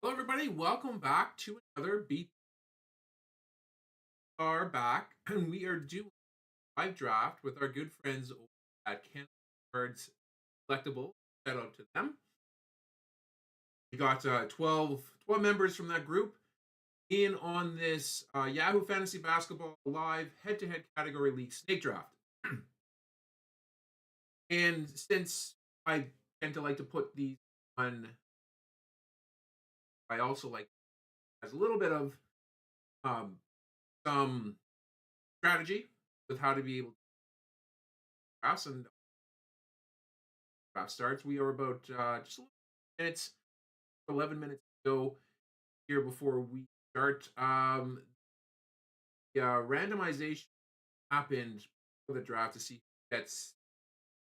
Hello, everybody. Welcome back to another Beat. Are back, and we are doing a live draft with our good friends over at Canada Cardz Collectiblez. Shout out to them. We got 12 members from that group in on this Yahoo Fantasy Basketball Live head-to-head category league snake draft. And since I tend to like to put these on, I also like as a little bit of um, some strategy with how to be able to draft and draft starts. We are about just 11 minutes to go here before we start. The randomization happened for the draft to see who gets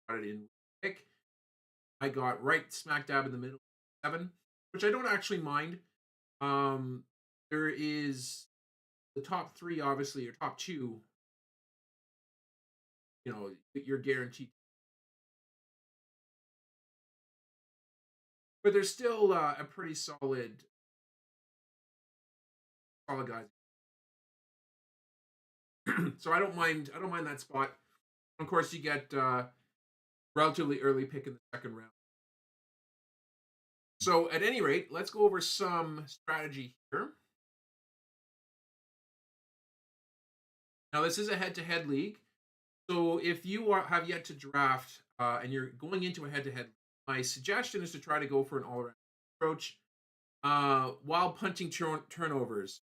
started in pick. I got right smack dab in the middle, 7, which I don't actually mind. There is the top 3, obviously, or top 2. You know, you're guaranteed, but there's still a pretty solid guys. So I don't mind. I don't mind that spot. Of course, you get relatively early pick in the second round. So at any rate, let's go over some strategy here. Now this is a head-to-head league, so if you have yet to draft and you're going into a head-to-head, my suggestion is to try to go for an all-around approach while punting turnovers.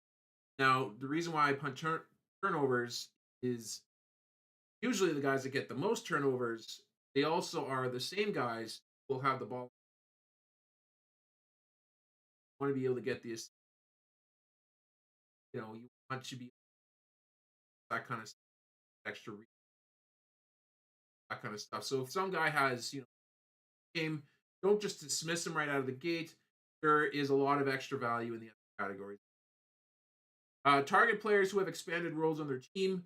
Now the reason why I punt turnovers is usually the guys that get the most turnovers, they also are the same guys who will have the ball. You want to be able to get this, you want to be that kind of stuff, extra that kind of stuff. So if some guy has, game, don't just dismiss him right out of the gate. There is a lot of extra value in the other categories. Target players who have expanded roles on their team.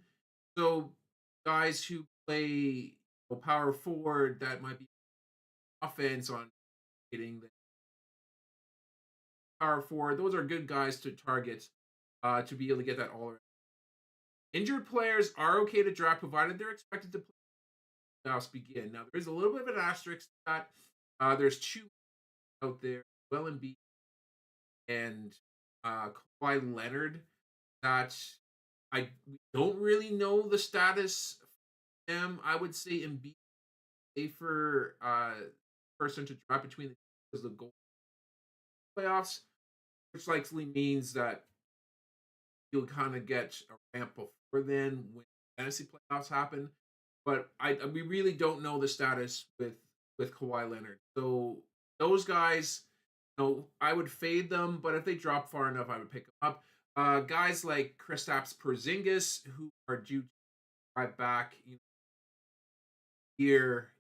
So guys who play power forward, that might be offense on hitting the power forward. Those are good guys to target to be able to get that all around. Injured players are okay to draft provided they're expected to play playoffs begin. Now there is a little bit of an asterisk to that. There's 2 out there, well Embiid and Kawhi Leonard, that we don't really know the status of them. I would say Embiid safer person to draft between the goal playoffs, which likely means that you'll kind of get a ramp before then when fantasy playoffs happen. But we really don't know the status with Kawhi Leonard. So those guys, I would fade them, but if they drop far enough, I would pick them up. Guys like Kristaps Porzingis, who are due to drive back, year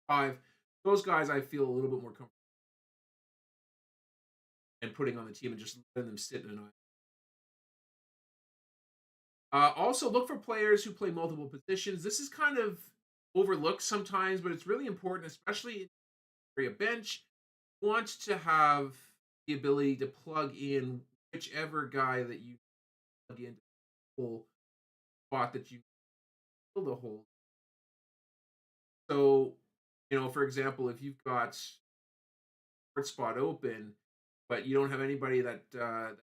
5, those guys I feel a little bit more comfortable and putting on the team and just letting them sit in an also, look for players who play multiple positions. This is kind of overlooked sometimes, but it's really important, especially in area bench. You want to have the ability to plug in whichever guy that you plug into the whole spot that you fill the hole. So, for example, if you've got a spot open, but you don't have anybody that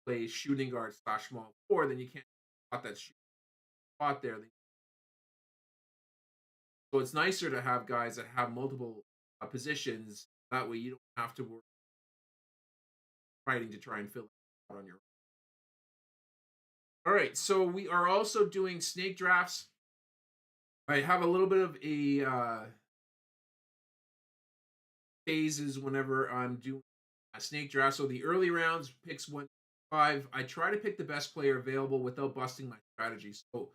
plays shooting guard / small forward, then you can't spot that spot there. So it's nicer to have guys that have multiple positions. That way you don't have to worry fighting to try and fill it out on your own. All right, so we are also doing snake drafts. I have a little bit of a phases whenever I'm doing a snake draft. So the early rounds, picks 1 to 5. I try to pick the best player available without busting my strategy. So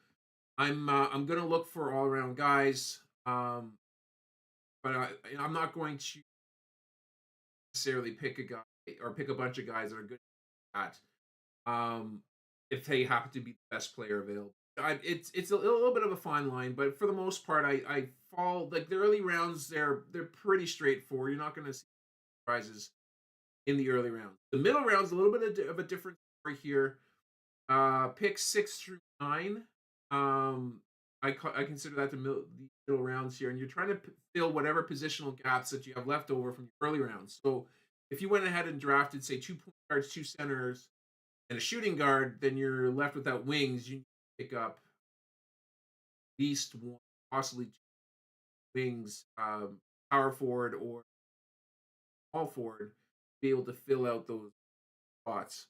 I'm gonna look for all around guys, but I'm not going to necessarily pick a guy or pick a bunch of guys that are good at if they happen to be the best player available. It's a little bit of a fine line, but for the most part, I fall like the early rounds. They're pretty straightforward. You're not going to see surprises in the early rounds. The middle rounds a little bit of a different story here. Pick 6 through 9. Um, I consider that the middle rounds here, and you're trying to fill whatever positional gaps that you have left over from your early rounds. So if you went ahead and drafted, say, 2 point guards, 2 centers, and a shooting guard, then you're left without wings. You pick up at least one, possibly two wings, power forward or small forward, to be able to fill out those spots.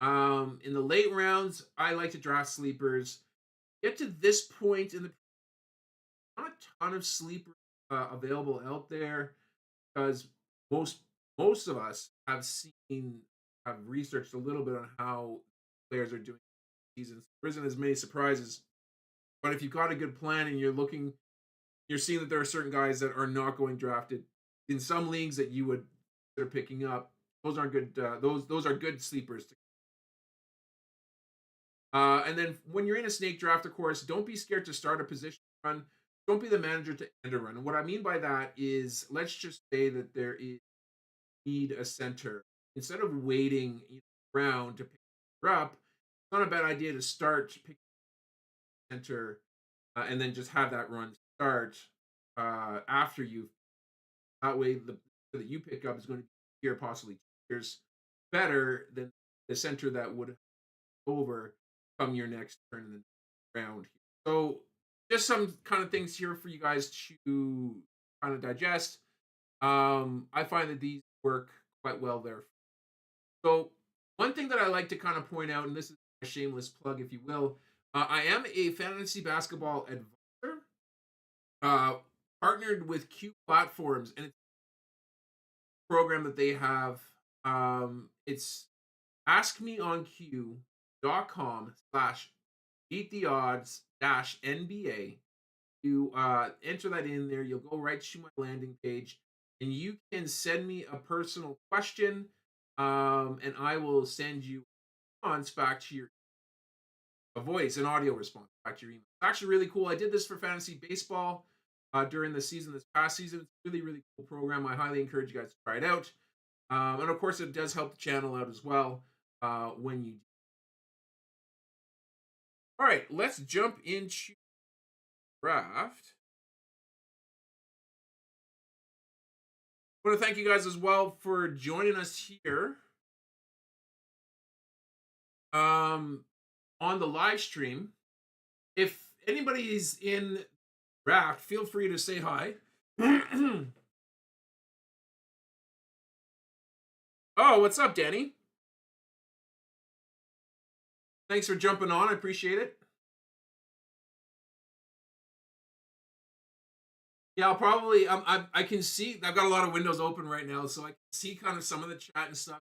In the late rounds, I like to draft sleepers. Get to this point in the not a ton of sleepers available out there because most most of us have researched a little bit on how players are doing seasons. There isn't as many surprises, but if you've got a good plan and you're seeing that there are certain guys that are not going drafted in some leagues that you would consider picking up. Those aren't good. Those are good sleepers. And then when you're in a snake draft, of course, don't be scared to start a position run. Don't be the manager to end a run. And what I mean by that is, let's just say that there is need a center. Instead of waiting around to pick her up, it's not a bad idea to start picking center and then just have that run start after you. That way, the that you pick up is going to be here possibly 2 years better than the center that would over come your next turn in the round. So, just some kind of things here for you guys to kind of digest. I find that these work quite well there. So, one thing that I like to kind of point out, and this is a shameless plug, if you will, I am a fantasy basketball advisor, uh, partnered with Q Platforms, and it's a program that they have. It's askmeonq.com/ beat the odds dash NBA. You enter that in there, you'll go right to my landing page, and you can send me a personal question, and I will send you a response back to your a voice, an audio response back to your email. It's actually really cool. I did this for fantasy baseball during the season this past season. It's a really, really cool program. I highly encourage you guys to try it out. And of course, it does help the channel out as well when you. All right, let's jump into draft. I want to thank you guys as well for joining us here on the live stream. If anybody is in draft, feel free to say hi. Oh, what's up, Danny? Thanks for jumping on. I appreciate it. Yeah, I'll probably. I can see. I've got a lot of windows open right now, so I can see kind of some of the chat and stuff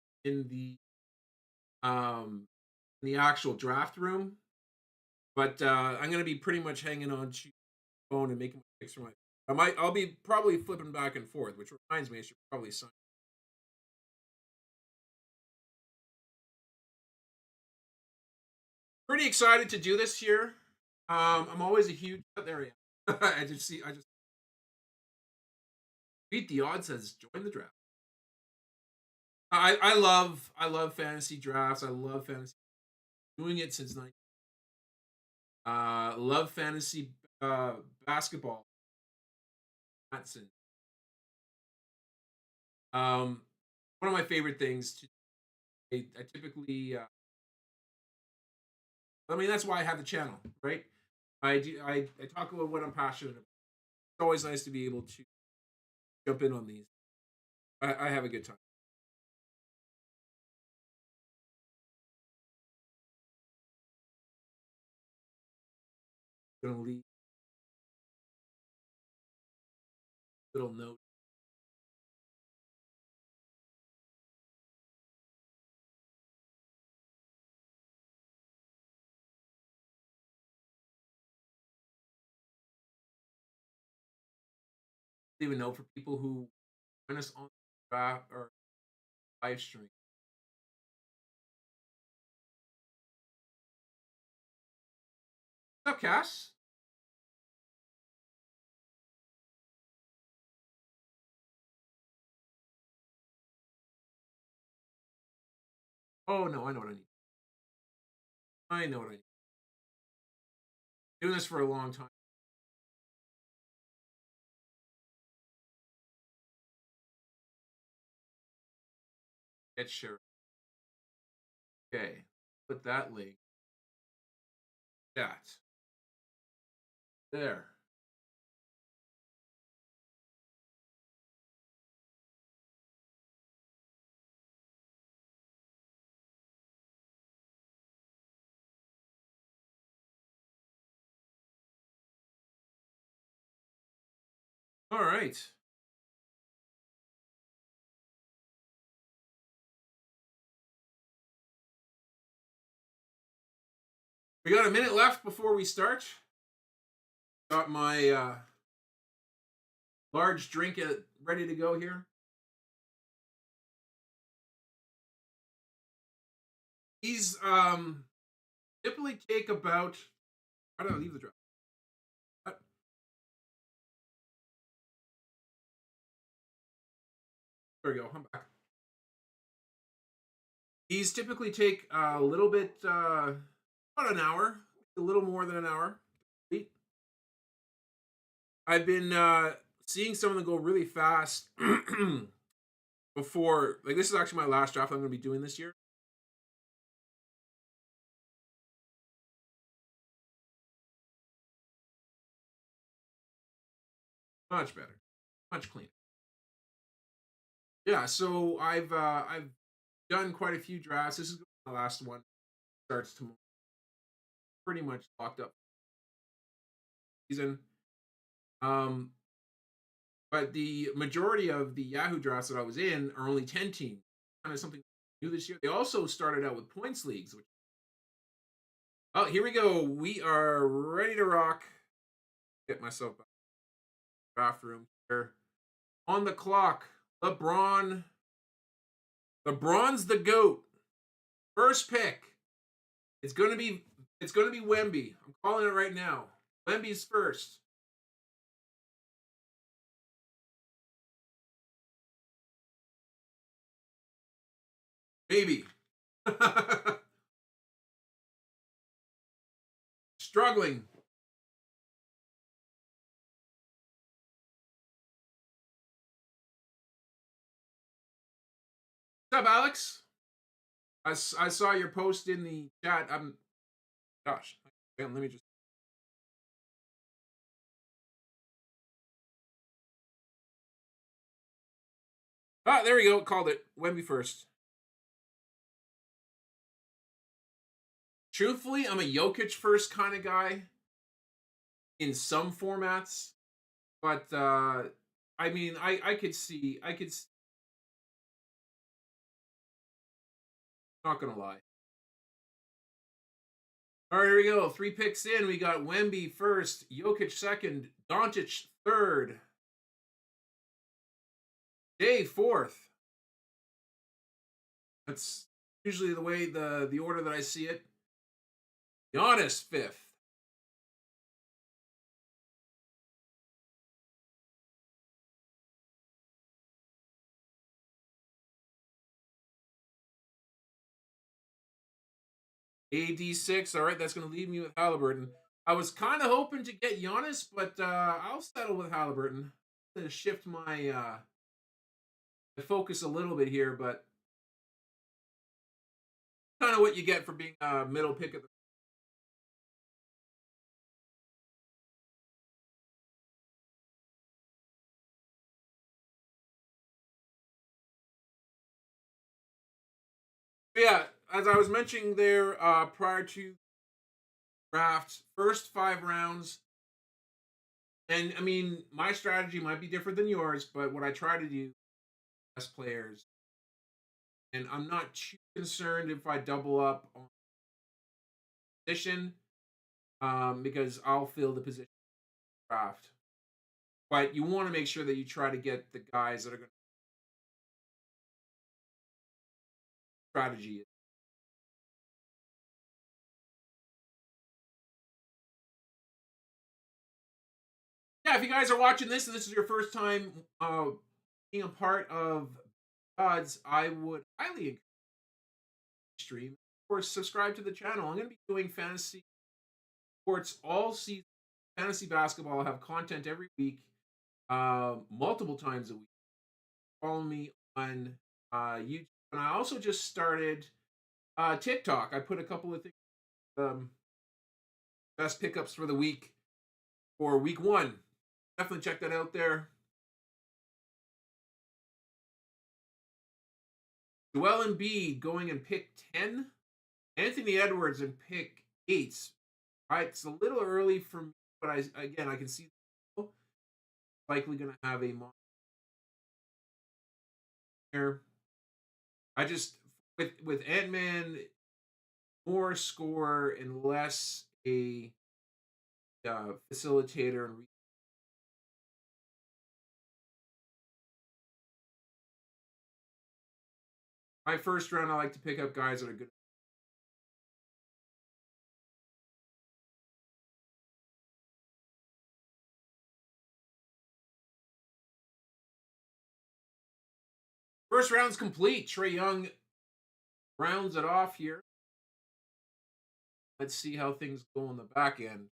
um in the actual draft room. But I'm gonna be pretty much hanging on to the phone and making my picks for my. I'll be probably flipping back and forth, which reminds me I should probably sign. Pretty excited to do this here. I'm always a huge. There I am. I just beat the odds. Says join the draft. I love fantasy drafts. I love fantasy doing it since 19. Love fantasy basketball. That's it. One of my favorite things to. I typically. I mean, that's why I have the channel, right? I talk about what I'm passionate about. It's always nice to be able to jump in on these. I have a good time. Gonna leave a little note. Even know for people who join us on the draft or live stream. What's up, Cass? Oh no, I know what I need. I know what I need. Doing this for a long time. Get sure. Okay. Put that link. Chat. There. All right. We got a minute left before we start. Got my large drink ready to go here. These typically take about. How did I leave the drop? There we go. I'm back. These typically take a little bit, about an hour, a little more than an hour. I've been seeing some of them go really fast before. Like, this is actually my last draft I'm going to be doing this year. Much better, much cleaner. Yeah, so I've done quite a few drafts. This is my last one. Starts tomorrow. Pretty much locked up season. Um, but the majority of the Yahoo drafts that I was in are only 10 teams. Kind of something new this year. They also started out with points leagues. Oh, here we go. We are ready to rock. Get myself back in the draft room here. On the clock, LeBron. LeBron's the GOAT. First pick. It's gonna be Wemby. I'm calling it right now. Wemby's first. Maybe. Struggling. What's up, Alex? I saw your post in the chat. Gosh. Let me just. Ah, there we go. Called it. Wemby first. Truthfully, I'm a Jokic first kind of guy in some formats, but I mean, I could see. Not gonna lie. All right, here we go. 3 picks in. We got Wemby first, Jokic second, Doncic third, Day fourth. That's usually the way the order that I see it. Giannis fifth. AD6. All right, that's going to leave me with Halliburton. I was kind of hoping to get Giannis, but I'll settle with Halliburton. I'm going to shift my focus a little bit here, but kind of what you get for being a middle pick at the. But yeah, as I was mentioning there prior to draft, first 5 rounds. And I mean, my strategy might be different than yours, but what I try to do, best players, and I'm not too concerned if I double up on position, because I'll fill the position draft. But you want to make sure that you try to get the guys that are going to strategy. Yeah, if you guys are watching this and this is your first time being a part of Cardz, I would highly encourage stream. Of course, subscribe to the channel. I'm going to be doing fantasy sports all season. Fantasy basketball. I have content every week, multiple times a week. Follow me on YouTube. And I also just started TikTok. I put a couple of things, best pickups for the week for week 1. Definitely check that out there. Joel Embiid going in pick 10. Anthony Edwards in pick 8. All right, it's a little early for me, but I can see likely going to have a here. I just with Ant-Man, more score and less a facilitator and my first round, I like to pick up guys that are good. First round's complete. Trae Young rounds it off here. Let's see how things go on the back end.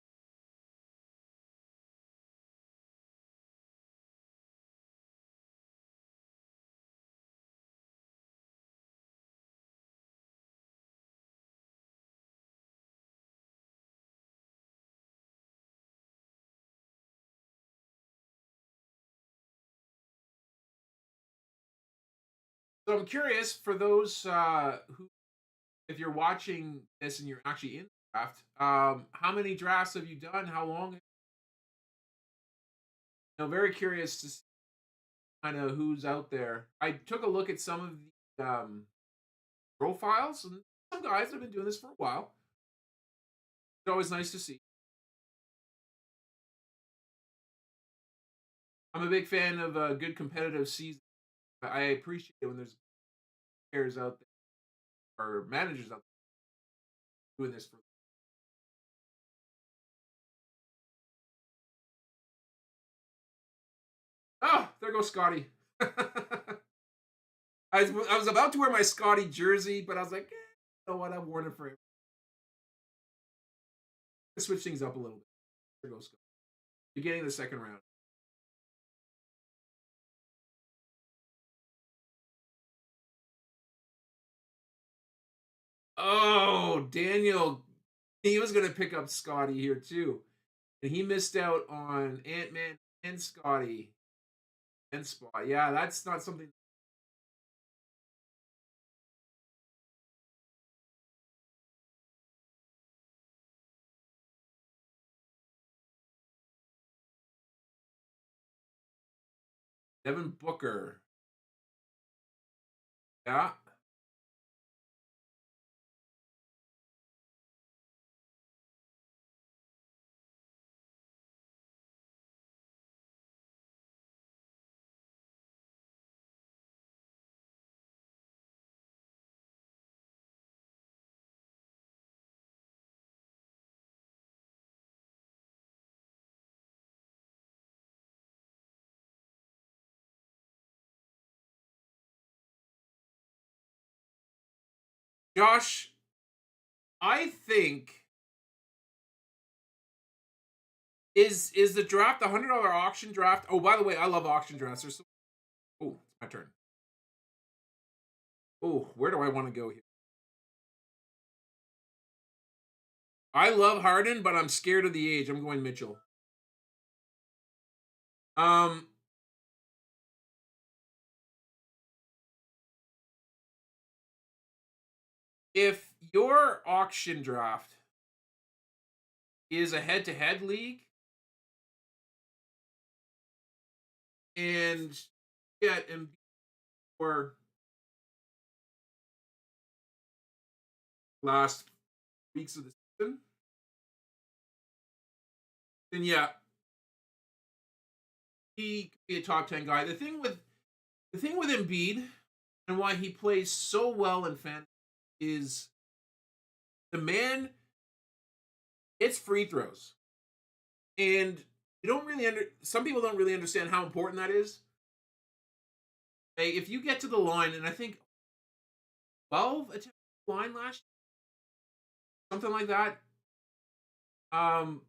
So I'm curious for those who, if you're watching this and you're actually in the draft, how many drafts have you done? How long? Very curious to see kind of who's out there. I took a look at some of the profiles, and some guys have been doing this for a while. It's always nice to see. I'm a big fan of a good competitive season. I appreciate it when there's players out there or managers out there doing this for. Oh, there goes Scotty. I was about to wear my Scotty jersey, but I was like, you know what? I've worn it for him. Let's switch things up a little bit. There goes Scotty. Beginning of the second round. Oh, Daniel. He was going to pick up Scotty here, too. And he missed out on Ant-Man and Scotty and Spot. Yeah, that's not something. Devin Booker. Yeah. Josh, I think is the draft a $100 auction draft? Oh, by the way, I love auction drafts. Oh, it's my turn. Oh, where do I want to go here? I love Harden, but I'm scared of the age. I'm going Mitchell. Um, if your auction draft is a head-to-head league and get Embiid for last weeks of the season, then yeah, he could be a top 10 guy. The thing with Embiid and why he plays so well in fantasy is the man hits free throws, and you don't really some people don't really understand how important that is. Hey, if you get to the line, and I think 12 attempts line last year, something like that. Um,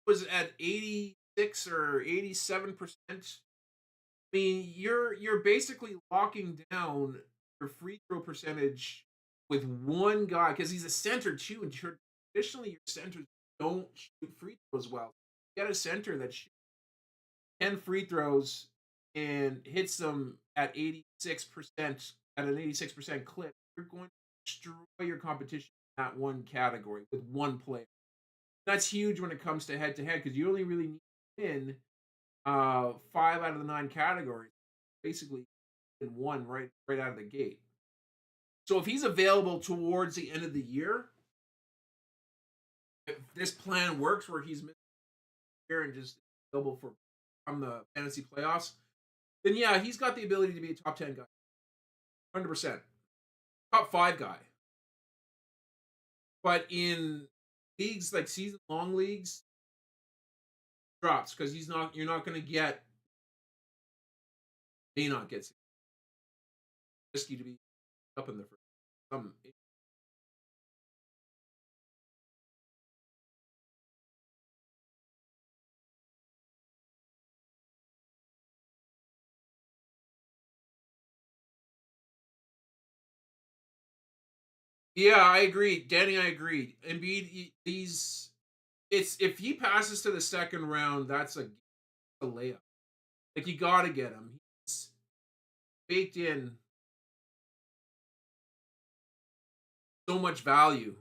was at 86 or 87%. I mean, you're basically locking down your free throw percentage with one guy because he's a center too, and traditionally your centers don't shoot free throws well. You get a center that shoots 10 free throws and hits them at 86% at an 86% clip. You're going to destroy your competition in that one category with one player. That's huge when it comes to head because you only really need to win 5 out of the 9 categories, basically in one right out of the gate. So if he's available towards the end of the year, if this plan works where he's here and just available for from the fantasy playoffs, then yeah, he's got the ability to be a top 10 guy, 100%, top 5 guy. But in leagues like season long leagues, drops because you're not going to get may not get risky to be up in the first. Some Yeah, I agree, Danny. I agree. Embiid, he's it's if he passes to the second round, that's a layup. Like you got to get him. He's baked in so much value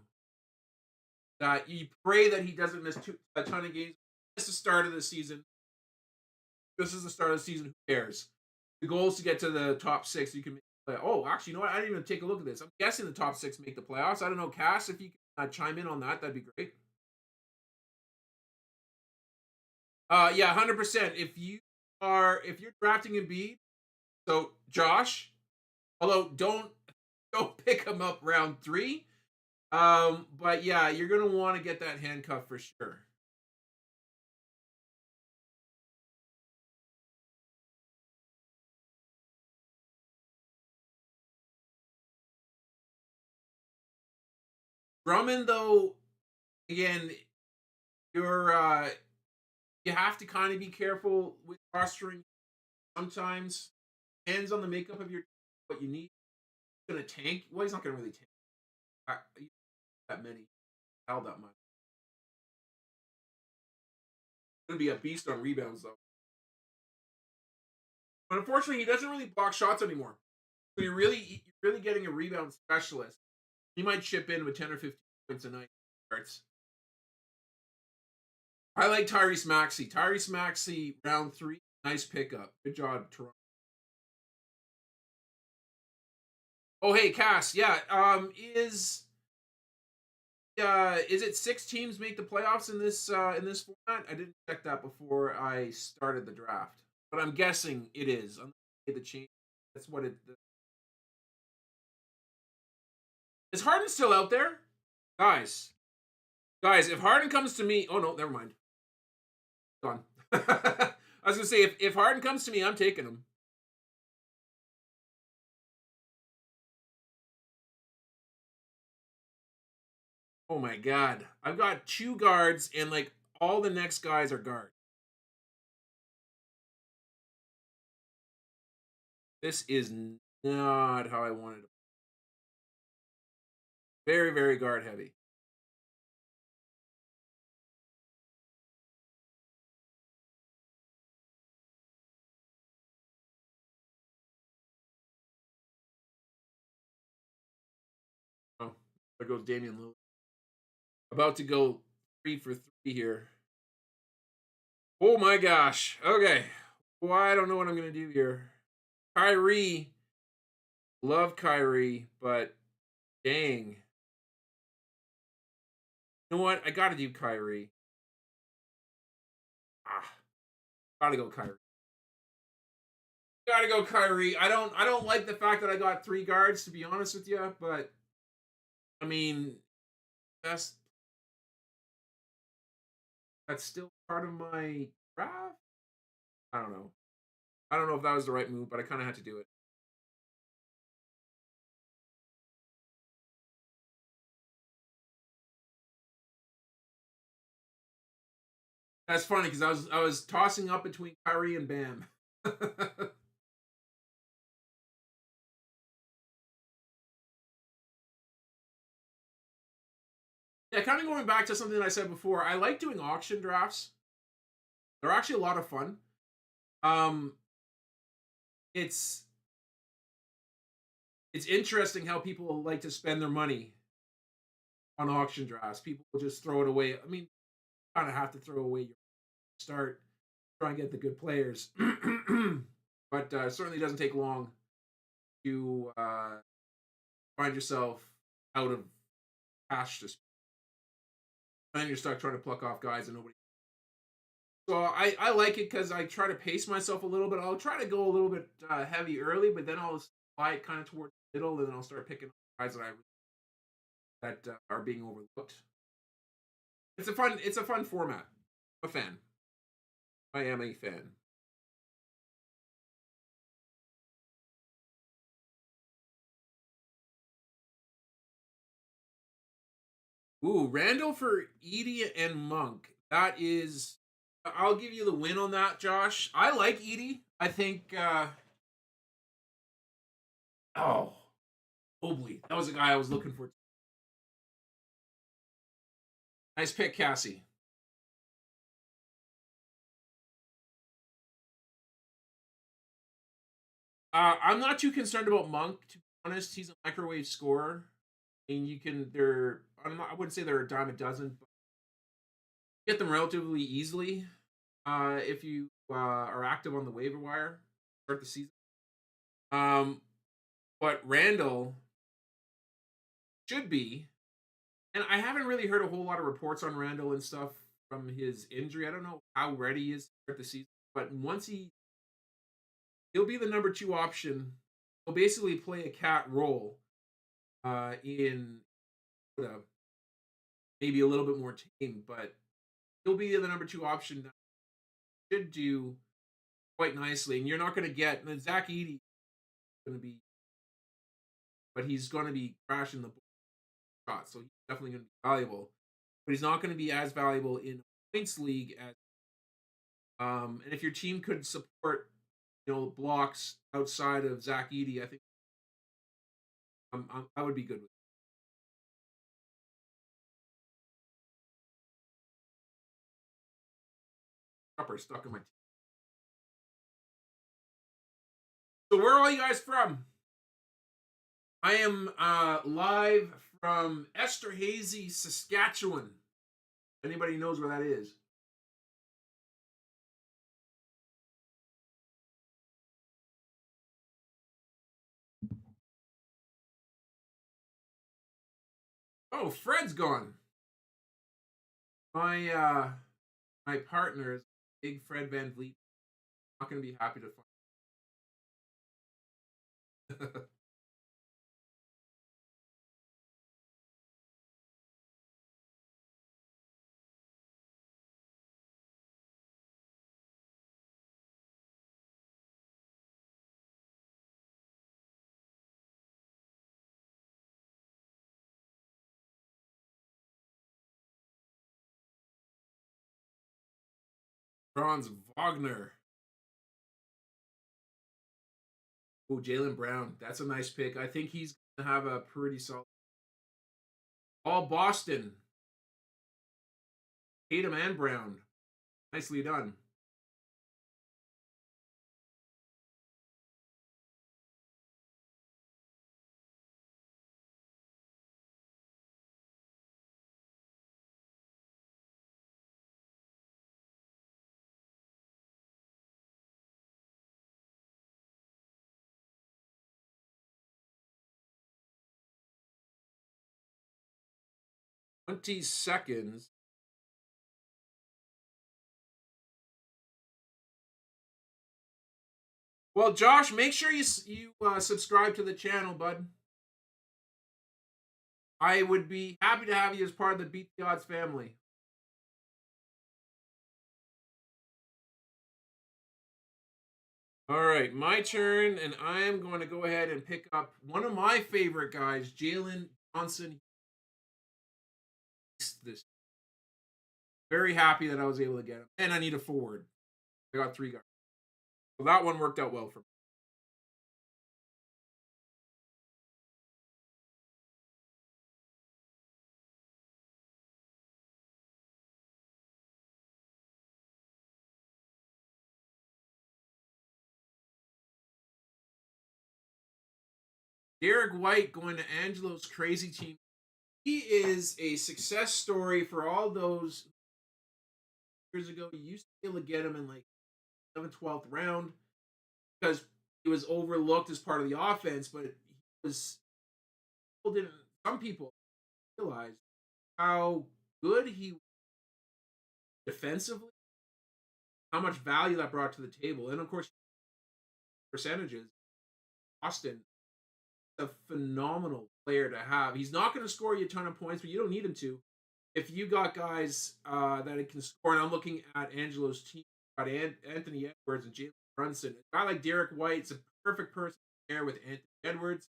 that you pray that he doesn't miss a ton of games. It's the start of the season. This is the start of the season. Who cares? The goal is to get to the top 6. You can make the play. Oh, actually, you know what? I didn't even take a look at this. I'm guessing the top 6 make the playoffs. I don't know, Cass. If you can chime in on that, that'd be great. Yeah, 100%. If you're drafting Embiid, so Josh, although don't pick him up round 3. But yeah, you're gonna want to get that handcuff for sure. Drummond, though, again, you're you have to kind of be careful with rostering. Sometimes depends on the makeup of your what you need. He's gonna tank. Well, he's not gonna really tank that many. Hell, that much. He's gonna be a beast on rebounds though. But unfortunately, he doesn't really block shots anymore. So you're really getting a rebound specialist. He might chip in with 10 or 15 points a night. I like Tyrese Maxey. Tyrese Maxey, round 3, nice pickup. Good job, Toronto. Oh, hey, Cass. Yeah. Is it 6 teams make the playoffs in this format? I didn't check that before I started the draft, but I'm guessing it is. The change. That's what it. Is Harden still out there, guys? Guys, if Harden comes to me, oh no, never mind. Gone. I was gonna say if Harden comes to me, I'm taking him. Oh my god, I've got 2 guards and like all the next guys are guards. This is not how I wanted it. Very, very guard heavy. Oh, there goes Damian Lillard. About to go 3 for 3 here. Oh my gosh. Okay. Well, I don't know what I'm gonna do here. Kyrie, love Kyrie, but dang. You know what? I gotta do Kyrie. Ah, gotta go Kyrie. Gotta go Kyrie. I don't like the fact that I got 3 guards to be honest with you, but I mean that's that's still part of my draft. I don't know. I don't know if that was the right move, but I kind of had to do it. That's funny because I was tossing up between Kyrie and Bam. Yeah, kind of going back to something that I said before. I like doing auction drafts. They're actually a lot of fun. Um, it's it's interesting how people like to spend their money on auction drafts. People will just throw it away. I mean, kind of have to throw away your start, try and get the good players. But certainly doesn't take long to find yourself out of cash to spend. And you're stuck trying to pluck off guys and nobody. So I like it because I try to pace myself a little bit. I'll try to go a little bit heavy early, but then I'll buy it kind of towards the middle, and then I'll start picking up guys that are being overlooked. It's a fun format. I'm a fan. I am a fan. Ooh, Randall for Edie and Monk. That is, I'll give you the win on that, Josh. I like Edie. I think. Oh, Obley. That was a guy I was looking for. Nice pick, Cassie. I'm not too concerned about Monk. To be honest, he's a microwave scorer. I mean, you can. I wouldn't say they're a dime a dozen, but get them relatively easily if you are active on the waiver wire. Start the season. Um, but Randall should be, and I haven't really heard a whole lot of reports on Randall and stuff from his injury. I don't know how ready he is to start the season, but once he'll be the number two option. He'll basically play a cat role in maybe a little bit more tame, but he'll be the number two option. That should do quite nicely, and you're not going to get Zach Edey going to be, but he's going to be crashing the shot, so he's definitely going to be valuable. But he's not going to be as valuable in points league as. And if your team could support, blocks outside of Zach Edey, I think I would be good with. Upper stuck in my. So where are all you guys from? I am live from Esterhazy, Saskatchewan. Anybody knows where that is? Oh, Fred's gone. My partner is big Fred Van Vliet. Not going to be happy to find. 'Franz Wagner. Oh, Jalen Brown. That's a nice pick. I think he's going to have a pretty solid. All Boston. Tatum and Brown. Nicely done. $20. Well, Josh, make sure you subscribe to the channel, bud. I would be happy to have you as part of the Beat the Odds family. All right, my turn, and I am going to go ahead and pick up one of my favorite guys, Jalen Johnson. This Very happy that I was able to get him. And I need a forward. I got 3 guys. So that one worked out well for me. Derek White going to Angelo's crazy team. He is a success story for all those years ago. You used to be able to get him in like 11th, 12th round because he was overlooked as part of the offense, but he was people didn't some people realize how good he was defensively, how much value that brought to the table. And of course percentages. Austin, a phenomenal player to have. He's not going to score you a ton of points, but you don't need him to. If you got guys that can score, and I'm looking at Angelo's team, got Anthony Edwards and Jalen Brunson. A guy like Derek White's a perfect person to pair with Anthony Edwards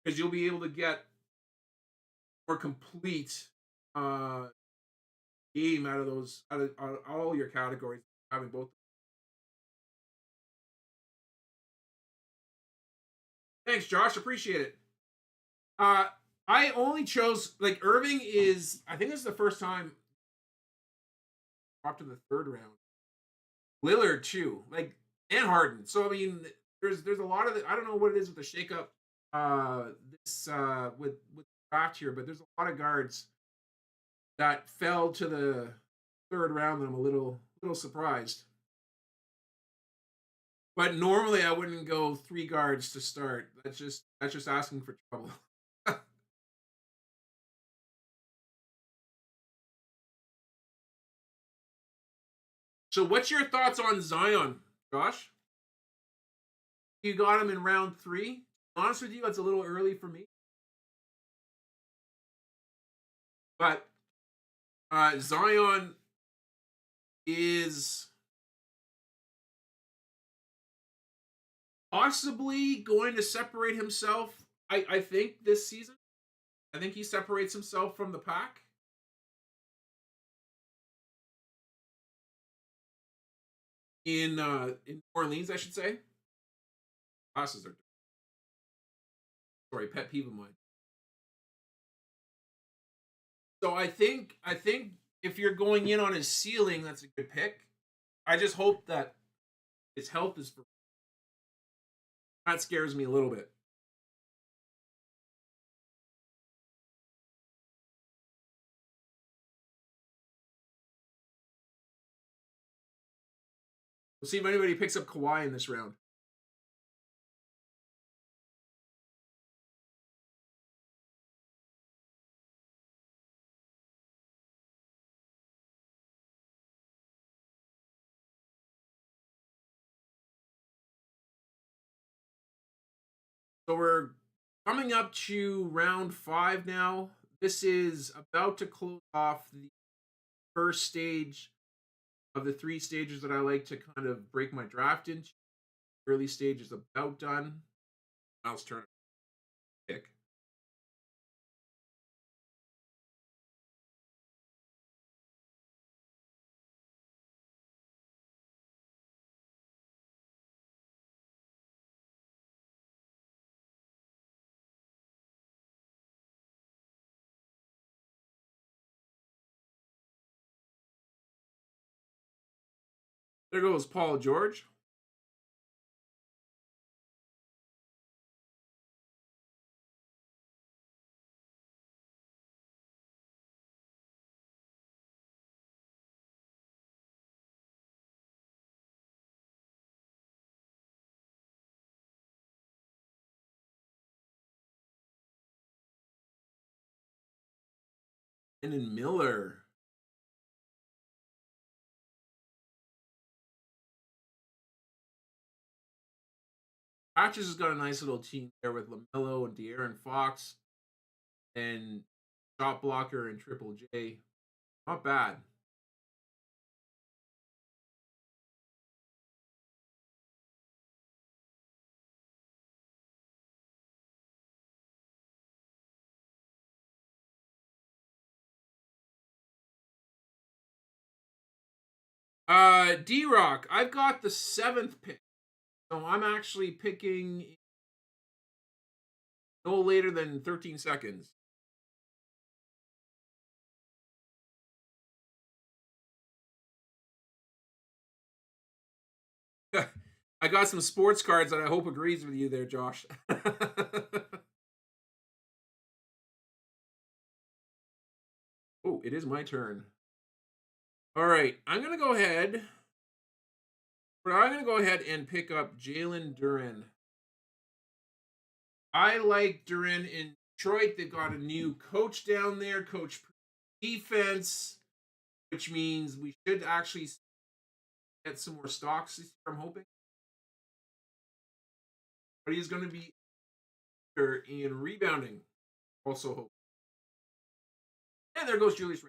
because you'll be able to get more complete uh, game out of all your categories, having both. Thanks, Josh. Appreciate it. Uh, I only chose like Irving is. I think this is the first time up to the third round. Lillard too, like and Harden. So I mean, there's a lot of I don't know what it is with the shakeup. This with draft here, but there's a lot of guards that fell to the third round that I'm a little surprised. But normally I wouldn't go 3 guards to start. That's just asking for trouble. So what's your thoughts on Zion, Josh? You got him in round 3. To be honest with you, that's a little early for me. But Zion is possibly going to separate himself. I think this season. I think he separates himself from the pack in New Orleans, I should say. Glasses are sorry, pet peeve of mine. So I think if you're going in on his ceiling, that's a good pick. I just hope that his health is for that scares me a little bit. We'll see if anybody picks up Kawhi in this round. So we're coming up to round 5 now. This is about to close off the first stage of the 3 stages that I like to kind of break my draft into. Early stage is about done. Miles Turner pick. There goes Paul George. And then Miller. Patches has got a nice little team there with LaMelo and De'Aaron Fox and shot blocker and Triple J. Not bad. D-Rock, I've got the 7th pick. So I'm actually picking no later than 13 seconds. I got some sports cards that I hope agrees with you there, Josh. Oh, it is my turn. All right, I'm gonna go ahead and pick up Jalen Duren. I like Duren in Detroit. They've got a new coach down there, coach defense, which means we should actually get some more stocks this year, I'm hoping. But he's going to be in rebounding. Also hope. And there goes Julius.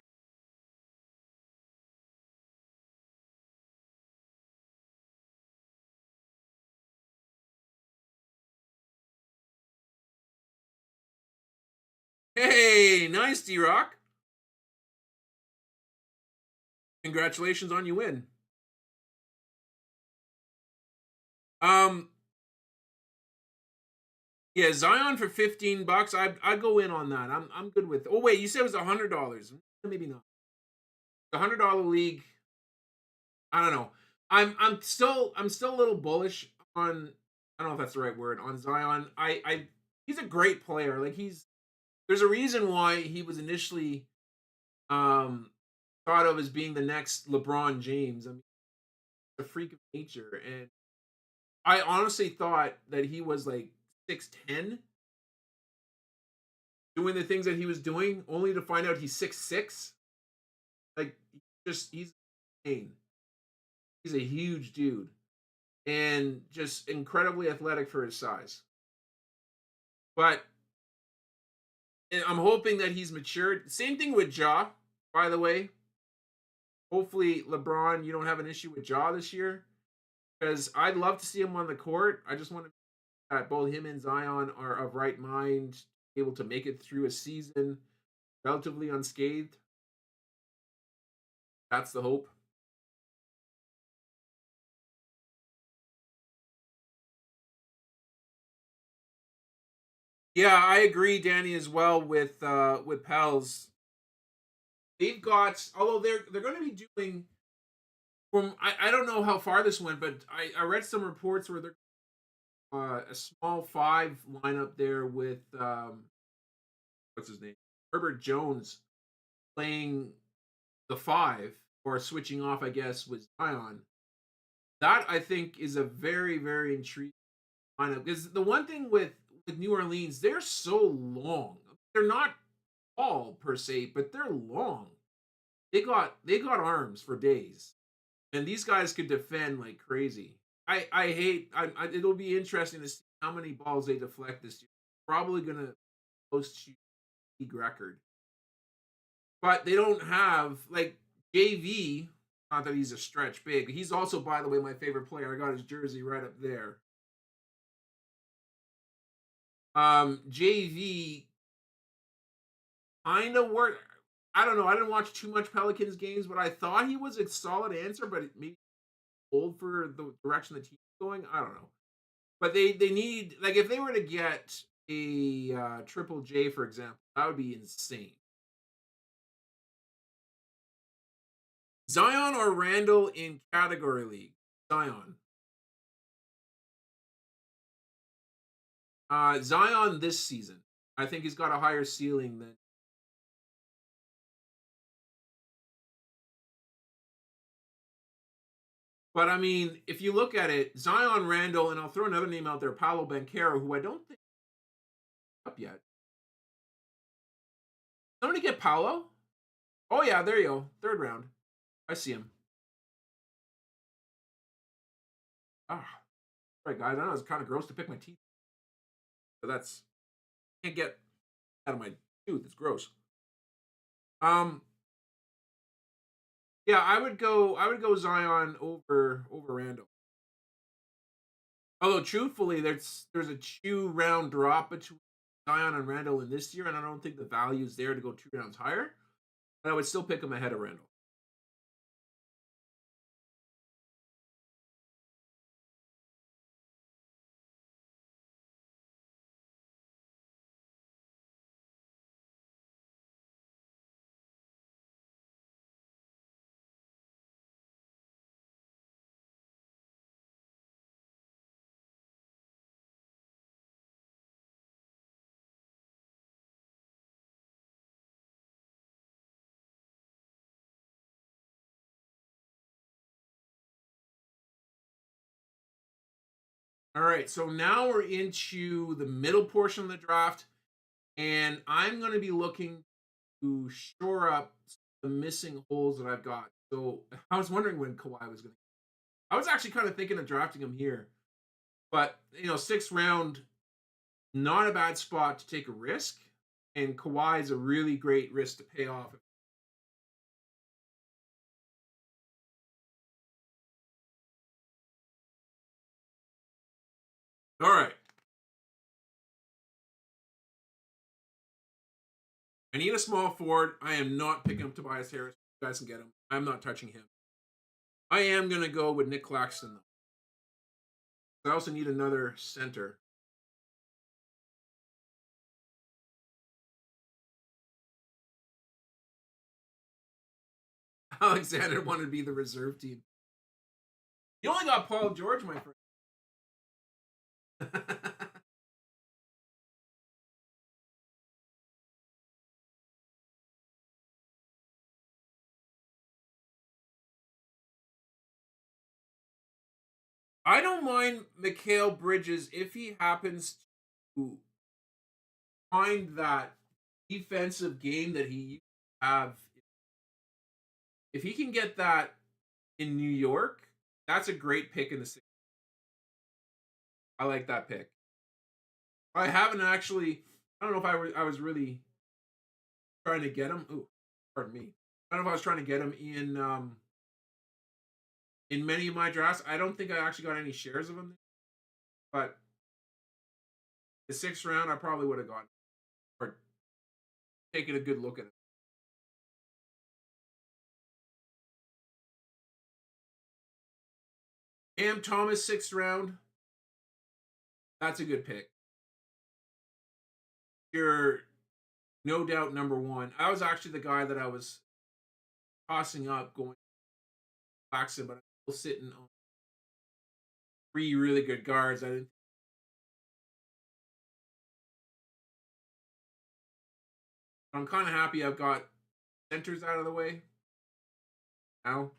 Hey, nice, D-Rock. Congratulations on you win. Um, yeah, Zion for $15. I'd go in on that. I'm good with. Oh wait, you said it was $100. Maybe not. The $100 league. I don't know. I'm still a little bullish on. I don't know if that's the right word on Zion. He's a great player. Like there's a reason why he was initially um thought of as being the next LeBron James. I mean, a freak of nature, and I honestly thought that he was like 6'10", doing the things that he was doing, only to find out he's 6'6". Like, he's insane. He's a huge dude and just incredibly athletic for his size. But I'm hoping that he's matured. Same thing with Ja, by the way. Hopefully, LeBron, you don't have an issue with Ja this year, because I'd love to see him on the court. I just want to that both him and Zion are of right mind, able to make it through a season relatively unscathed. That's the hope. Yeah, I agree, Danny, as well with Pels. They've got, although they're going to be doing from I don't know how far this went, but I read some reports where they're a small five lineup there with what's his name, Herbert Jones playing the five or switching off, I guess, with Zion. That I think is a very very intriguing lineup, because the one thing with New Orleans, they're so long. They're not tall per se, but they're long. They got arms for days, and these guys could defend like crazy. I hate. It'll be interesting to see how many balls they deflect this year. Probably gonna post league record, but they don't have like JV. Not that he's a stretch big. He's also, by the way, my favorite player. I got his jersey right up there. JV kind of worked. I don't know. I didn't watch too much Pelicans games, but I thought he was a solid answer. But it may be old for the direction the team's going. I don't know. But they need, like, if they were to get a Triple J, for example, that would be insane. Zion or Randall in category league? Zion. Zion this season. I think he's got a higher ceiling than. But I mean, if you look at it, Zion, Randall, and I'll throw another name out there, Paolo Banchero, who I don't think up yet. Somebody get Paolo? Oh yeah, there you go. Third round. I see him. Ah, right, guys. I know it's kind of gross to pick my teeth, but that's can't get out of my tooth. It's gross. Um, yeah, I would go Zion over Randall. Although truthfully, there's a 2 round drop between Zion and Randall in this year, and I don't think the value is there to go 2 rounds higher. But I would still pick him ahead of Randall. All right, so now we're into the middle portion of the draft, and I'm going to be looking to shore up the missing holes that I've got. So I was wondering when Kawhi was going to. I was actually kind of thinking of drafting him here, but sixth round, not a bad spot to take a risk, and Kawhi is a really great risk to pay off. All right, I need a small forward. I am not picking up Tobias Harris. You guys can get him. I'm not touching him. I am going to go with Nick Claxton, though. I also need another center. Alexander wanted to be the reserve team. You only got Paul George, my friend. I don't mind Mikal Bridges if he happens to find that defensive game that he have. If he can get that in New York, that's a great pick in the city. I like that pick. I haven't actually. I don't know if I was really trying to get him. Ooh, pardon me. I don't know if I was trying to get him in many of my drafts. I don't think I actually got any shares of him, but the sixth round I probably would have gotten or taken a good look at it. Cam Thomas, sixth round. That's a good pick. You're no doubt number one. I was actually the guy that I was tossing up going Claxton, but I'm still sitting on three really good guards. I didn't. I'm kind of happy I've got centers out of the way now.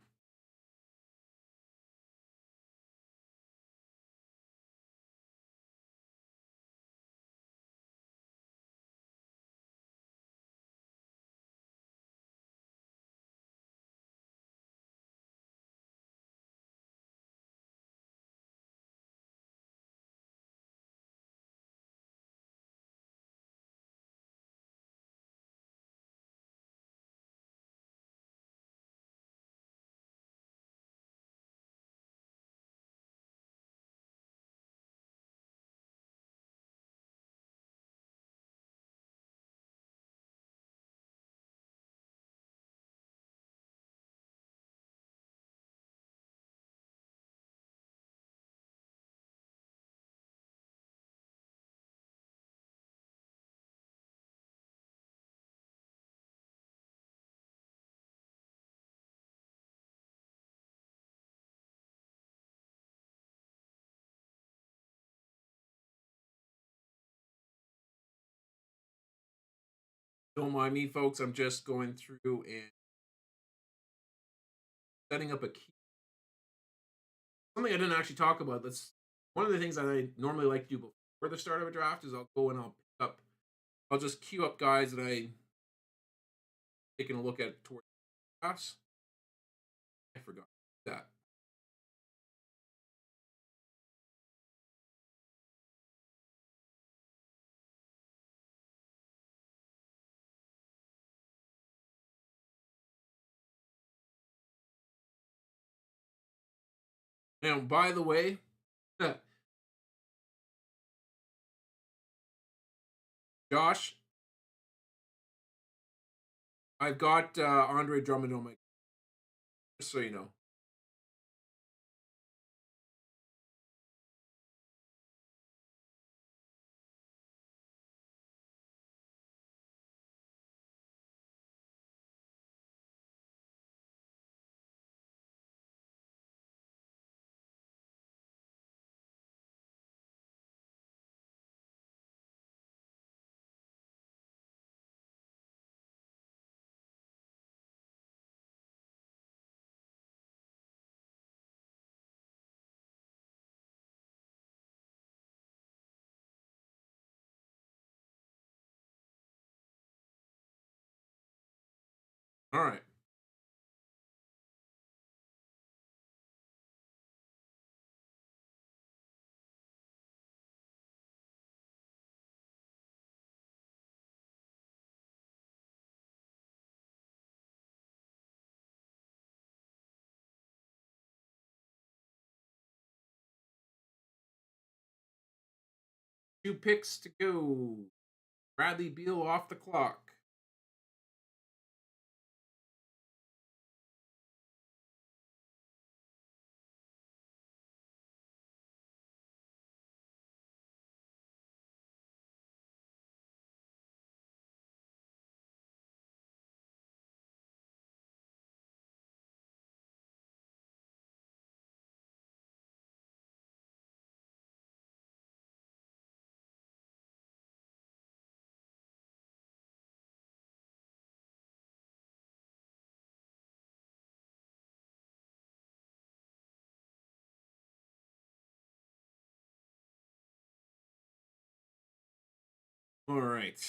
Don't mind me, folks. I'm just going through and setting up a key. Something I didn't actually talk about. That's one of the things that I normally like to do before the start of a draft is I'll go and I'll pick up. I'll just queue up guys that I taking a look at towards drafts. I forgot that. And by the way, Josh, I've got Andre Drummond on my. Just so you know. All right. Two picks to go. Bradley Beal off the clock. All right.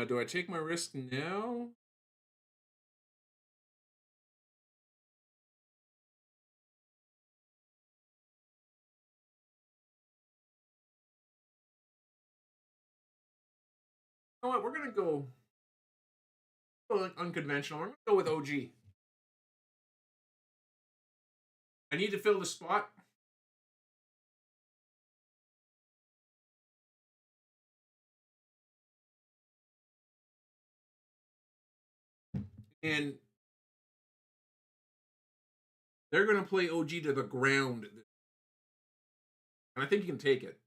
Do I take my risk now? You know what? We're gonna go unconventional. We're gonna go with OG. I need to fill the spot, and they're gonna play OG to the ground, and I think you can take it.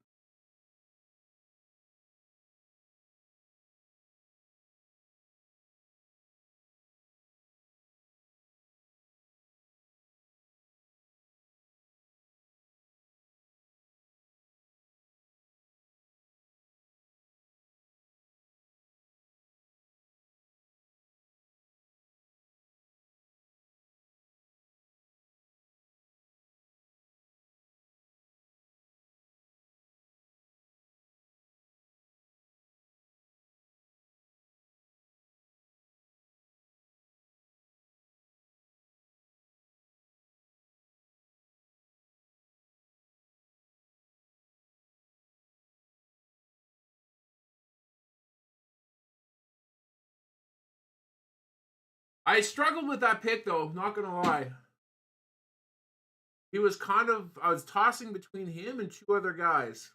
I struggled with that pick though. Not gonna lie. He was kind of. I was tossing between him and two other guys.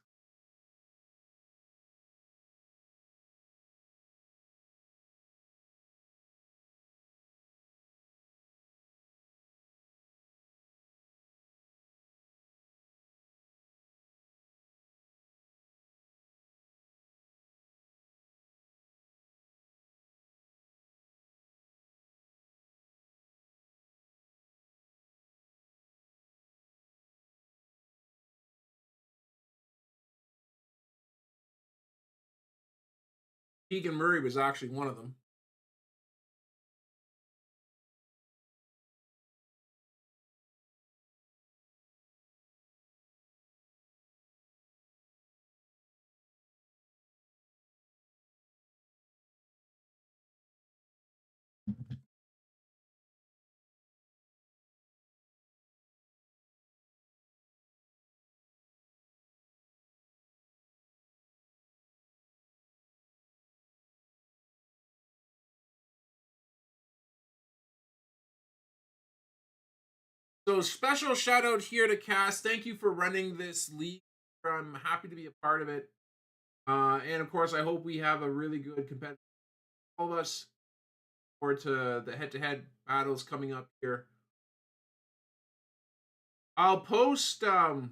Keegan Murray was actually one of them. So special shout out here to Cass. Thank you for running this league. I'm happy to be a part of it. And of course, I hope we have a really good competitive. All of us forward to the head-to-head battles coming up here. I'll post. I'll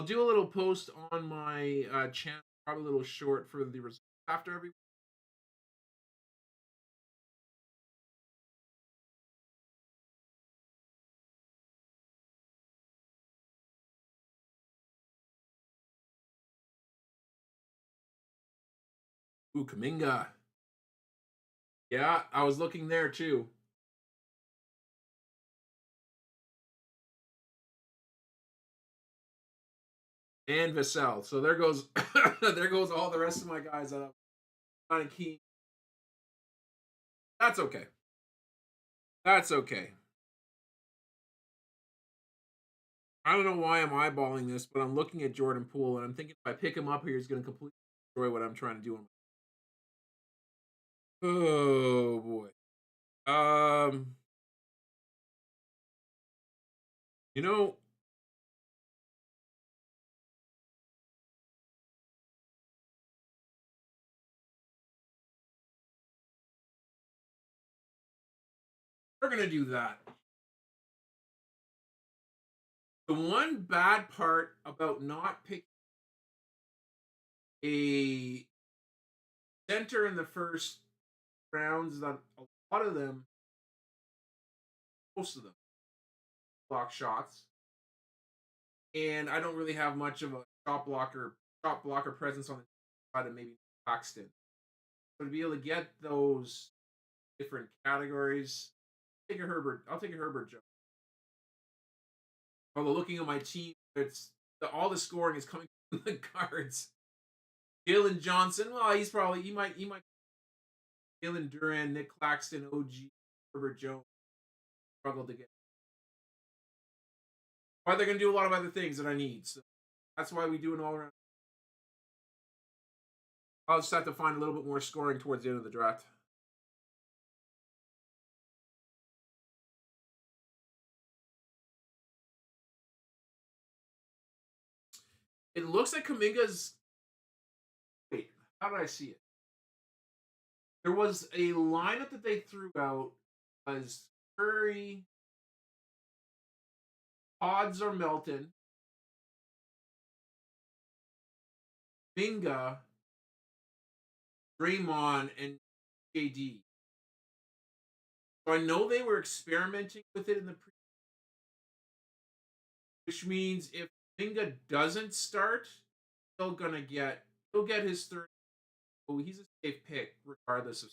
do a little post on my channel, probably a little short for the results after every. Ooh, Kaminga. Yeah, I was looking there too. And Vassell. So there goes there goes all the rest of my guys that I'm kind of keen. That's okay. That's okay. I don't know why I'm eyeballing this, but I'm looking at Jordan Poole and I'm thinking if I pick him up here, he's going to completely destroy what I'm trying to do. Oh boy. Um, you know, we're going to do that. The one bad part about not picking a center in the first rounds is that a lot of them, most of them, block shots, and I don't really have much of a shot blocker presence on the side of maybe Paxton. So to be able to get those different categories, take a Herbert. I'll take a Herbert Jones. Although looking at my team, all the scoring is coming from the Cards. Dylan Johnson, well, he might Dylan Duran, Nick Claxton, OG, Herbert Jones struggle to get. But they're going to do a lot of other things that I need. So that's why we do an all around. I'll just have to find a little bit more scoring towards the end of the draft. It looks like Kaminga's. Wait, how did I see it? There was a lineup that they threw out as Curry, Odds or Melton, Minga, Draymond, and JD. So I know they were experimenting with it in the which means if Minga doesn't start, he'll get his third. Oh, he's a safe pick regardless of.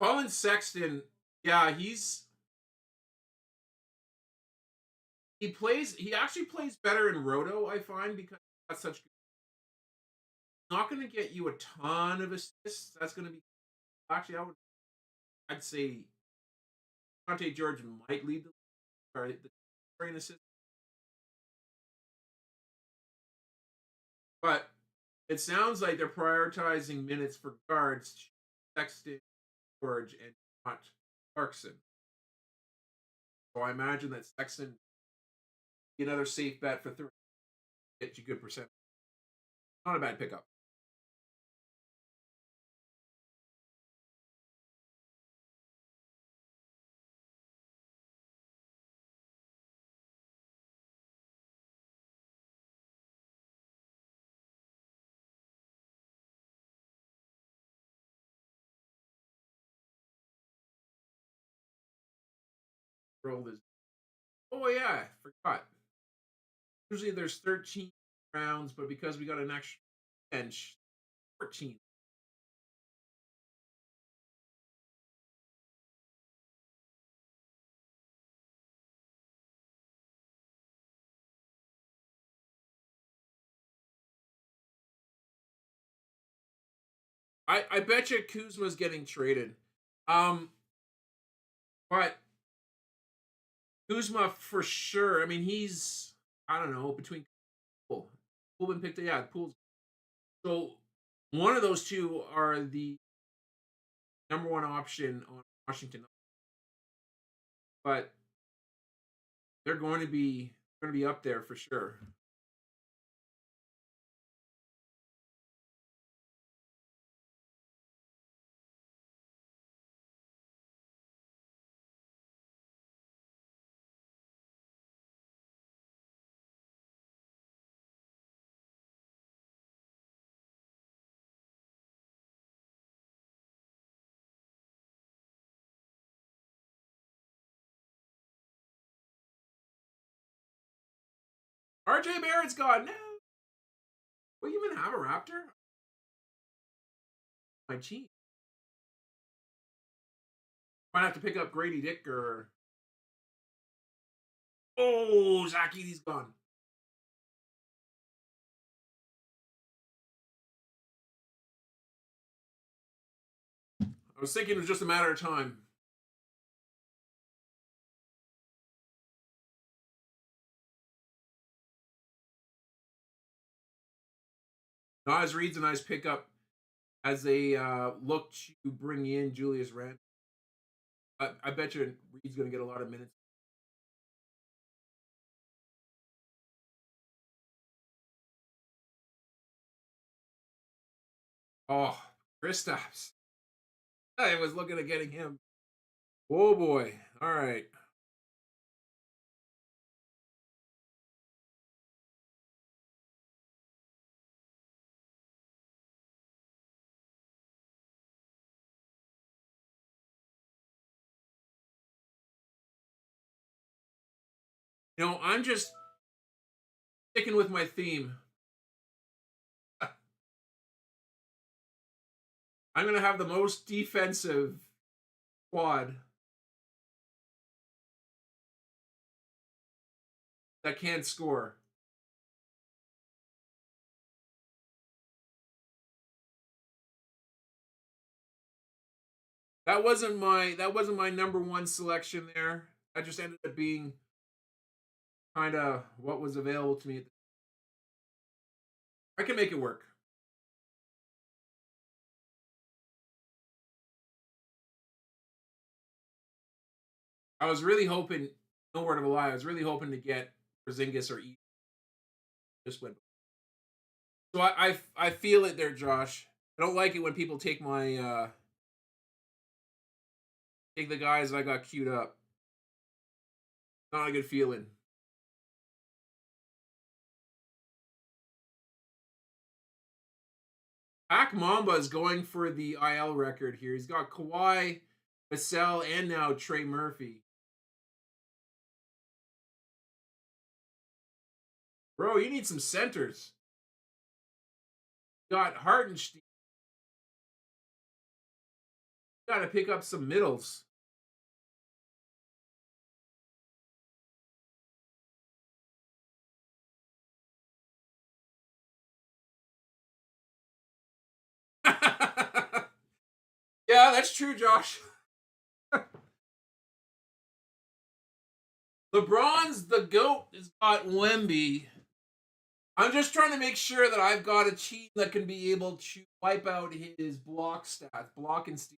Colin Sexton, yeah, he actually plays better in Roto, I find, because that's such not going to get you a ton of assists. That's going to be actually I'd say Dante George might lead the train assist, but it sounds like they're prioritizing minutes for guards, Sexton, George, and not Clarkson. So I imagine that Sexton be another safe bet for 30, get you good percent. Not a bad pickup. Roll this. Oh yeah, forgot. Usually there's 13 rounds, but because we got an extra bench, 14. I bet you Kuzma's getting traded. Um, but Kuzma for sure. I mean, he's I don't know between Poole. Poole been picked. Yeah, Poole's so one of those two are the number one option on Washington, but they're going to be up there for sure. RJ Barrett's gone. No. We even have a Raptor? My cheat. Might have to pick up Grady Dick or. Oh, Zach Edey's gone. I was thinking it was just a matter of time. Nas Reed's a nice pickup as they look to bring in Julius Randle. I bet you Reed's going to get a lot of minutes. Oh, Kristaps. I was looking at getting him. Oh boy. All right. You know, I'm just sticking with my theme. I'm going to have the most defensive squad that can't score. That wasn't my number one selection there. I just ended up being kind of what was available to me. I can make it work. I was really hoping, no word of a lie, I was really hoping to get Porzingis or E. Just went. So I feel it there, Josh. I don't like it when people take my take the guys I got queued up. Not a good feeling. Ak Mamba is going for the IL record here. He's got Kawhi, Vassell, and now Trey Murphy. Bro, you need some centers. You got Hartenstein. You got to pick up some middles. Yeah, that's true, Josh. LeBron's the GOAT has got Wemby. I'm just trying to make sure that I've got a team that can be able to wipe out his block stats, block and steal.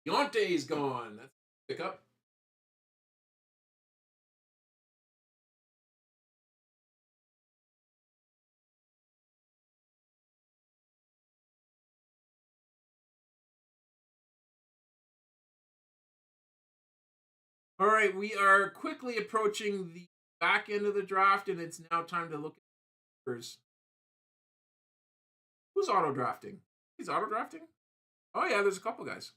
Deontay's gone. That's a pickup. All right, we are quickly approaching the back end of the draft, and it's now time to look at numbers. Who's auto drafting? He's auto drafting? Oh, yeah, there's a couple guys.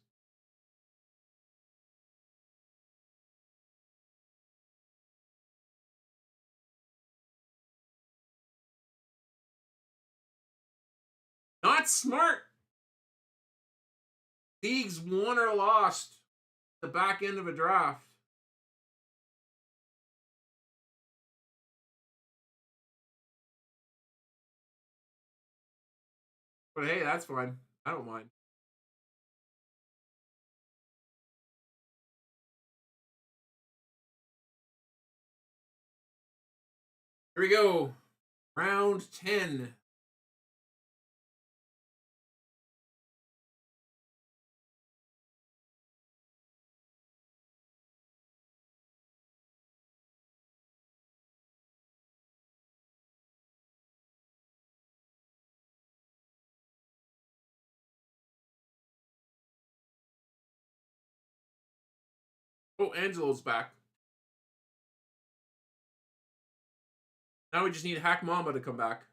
Not smart. Leagues won or lost the back end of a draft. But hey, that's fine. I don't mind. Here we go. Round 10. Oh, Angelo's back. Now we just need Hack Mamba to come back.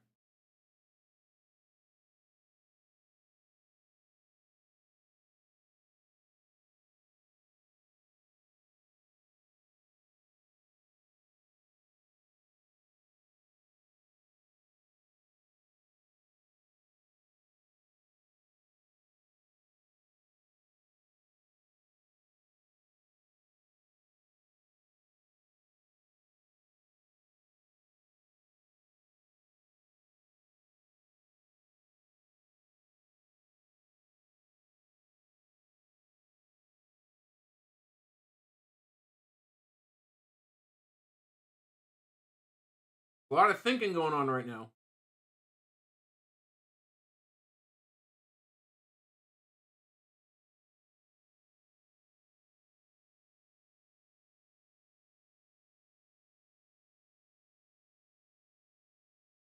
A lot of thinking going on right now.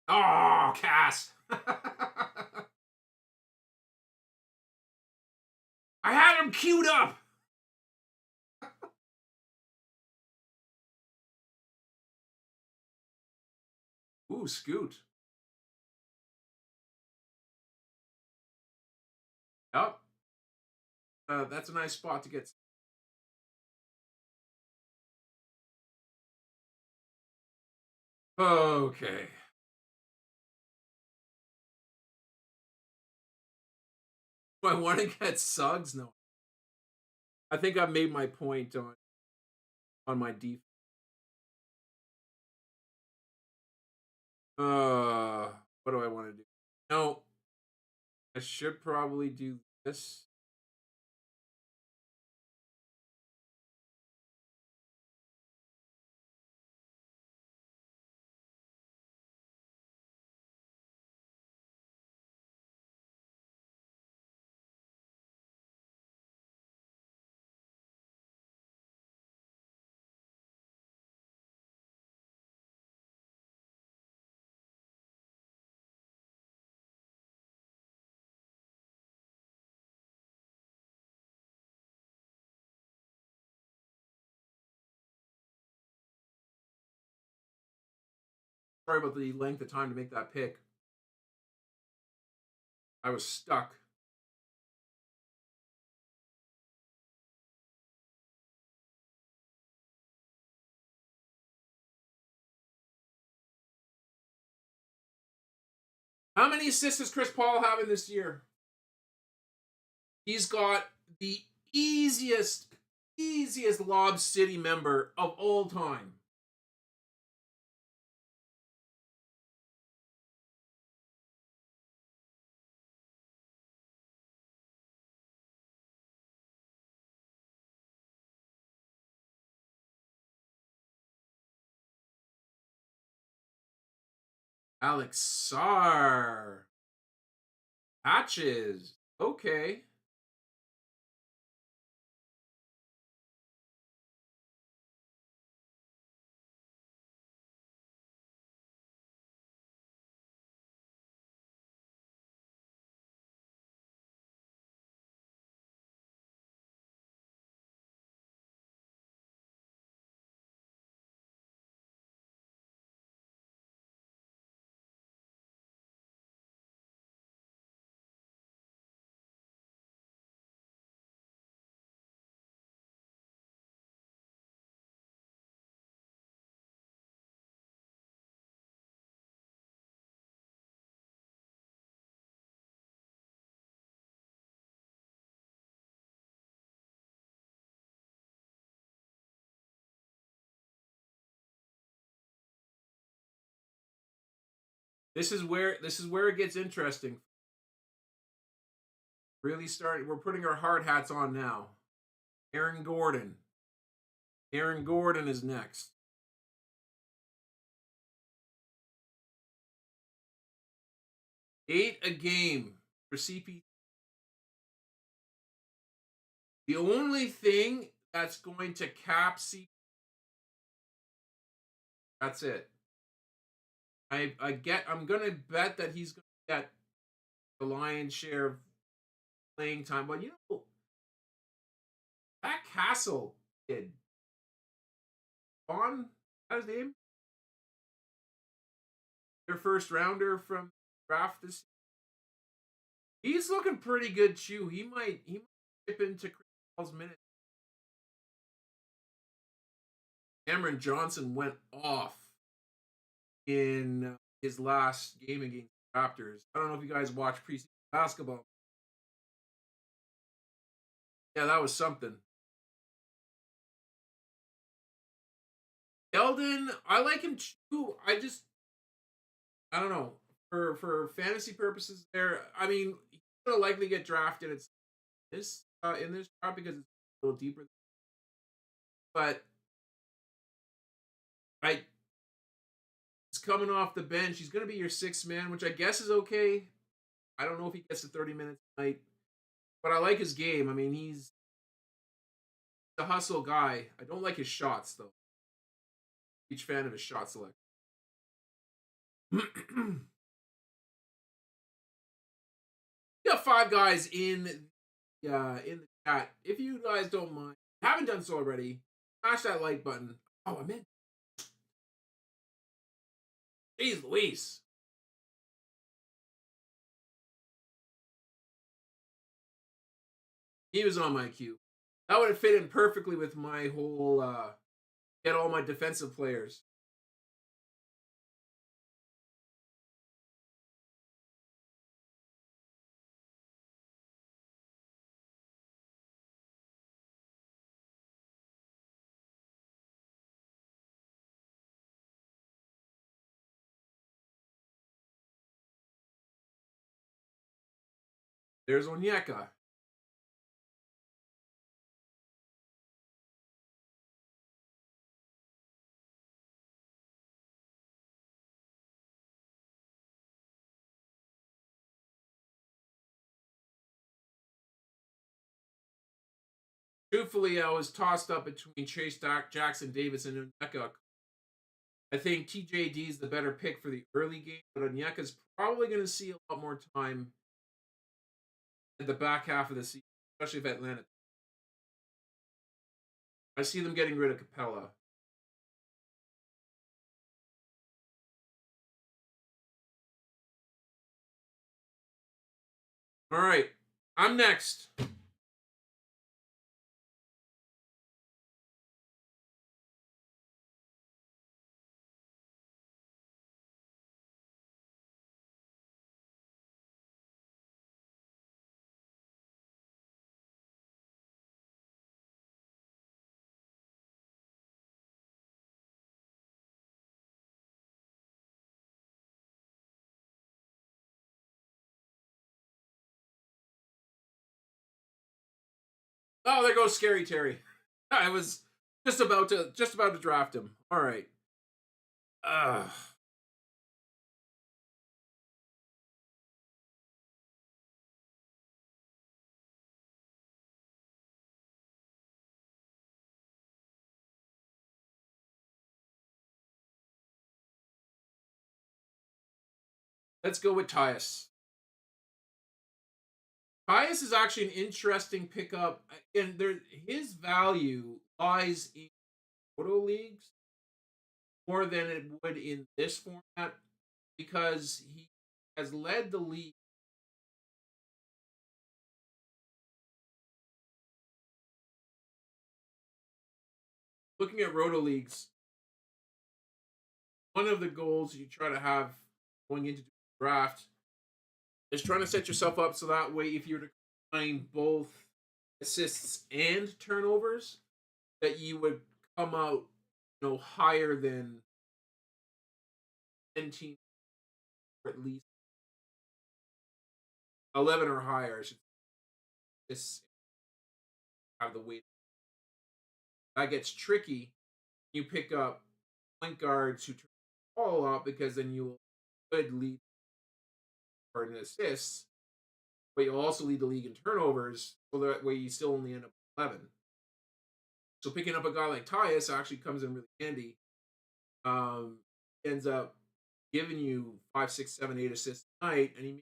Oh, Cass. I had him queued up. Ooh, Scoot. Yep. That's a nice spot to get. Okay. Do I want to get Suggs? No. I think I've made my point on my defense. What do I want to do? No, I should probably do this. Sorry about the length of time to make that pick. I was stuck. How many assists does Chris Paul have in this year? He's got the easiest Lob City member of all time. Alex Sarr. Patches. Okay. This is where it gets interesting. Really starting. We're putting our hard hats on now. Aaron Gordon. Aaron Gordon is next. 8 a game for CP. The only thing that's going to cap CP. That's it. I'm gonna bet that he's gonna get the lion's share of playing time. But that Castle kid Vaughn, his name, their first rounder from draft this. He's looking pretty good too. He might chip into Chris Paul's minutes. Cameron Johnson went off in his last game against the Raptors. I don't know if you guys watch preseason basketball. Yeah, that was something. Eldon, I like him too. I don't know, for fantasy purposes. There, I mean, he's gonna likely get drafted. It's this in this draft because it's a little deeper. But I, he's coming off the bench. He's gonna be your sixth man, which I guess is okay. I don't know if he gets to 30 minutes tonight, but I like his game. I mean, he's a hustle guy. I don't like his shots though. Huge fan of his shot selection. We got five guys in the chat. If you guys don't mind, haven't done so already, smash that like button. Oh, I meant. Jeez Louise. He was on my queue. That would have fit in perfectly with my whole get all my defensive players. There's Onyeka. Truthfully, I was tossed up between Chase Jackson Davis and Onyeka. I think TJD is the better pick for the early game, but Onyeka's probably going to see a lot more time in the back half of the season, especially if Atlanta. I see them getting rid of Capella. All right, I'm next. Oh, there goes Scary Terry. I was just about to draft him. All right. Ugh. Let's go with Tyus. Tyus is actually an interesting pickup, and his value lies in photo leagues more than it would in this format because he has led the league. Looking at roto leagues, one of the goals you try to have going into the draft is trying to set yourself up so that way if you're to combine both assists and turnovers, that you would come out, higher than 10 teams, or at least 11 or higher. Should this have the weight? That gets tricky. You pick up point guards who turn the ball a lot because then you could lead for an assists, but you'll also lead the league in turnovers, so that way you still only end up with 11. So picking up a guy like Tyus actually comes in really handy. Ends up giving you 5, 6, 7, 8 assists a night, and he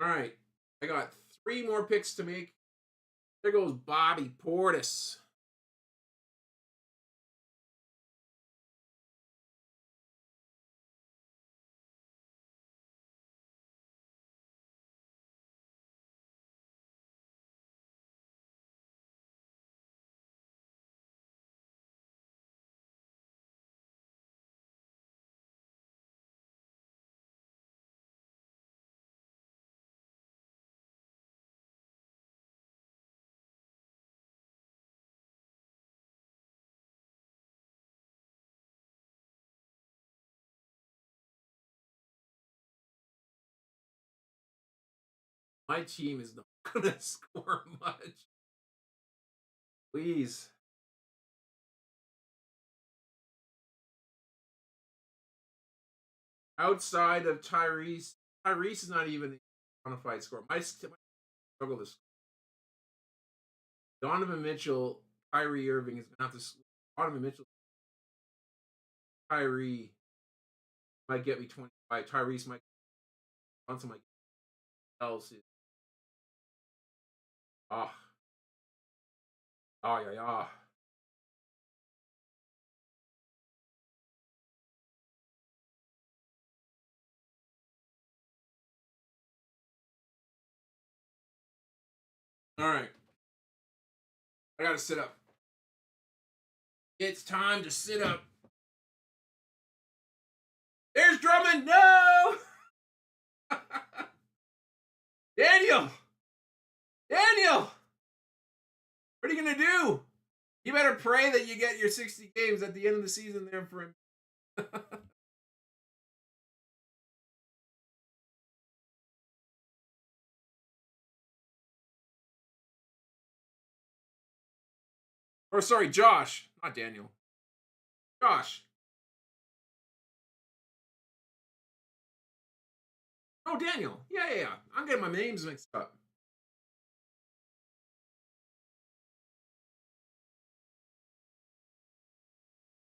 All right. I got 3 more picks to make. There goes Bobby Portis. My team is not going to score much. Please. Outside of Tyrese is not even a bona fide score. My struggle is Donovan Mitchell, Kyrie Irving is going to have to. Donovan Mitchell, Kyrie might get me 25. Tyrese might on something else. Ah, ah, yeah, yeah. All right, I gotta sit up. It's time to sit up. There's Drummond. No, Daniel. Daniel, what are you gonna do? You better pray that you get your 60 games at the end of the season there for him. Or sorry, Josh, not Daniel. Josh. Oh, Daniel. Yeah, yeah, yeah. I'm getting my names mixed up.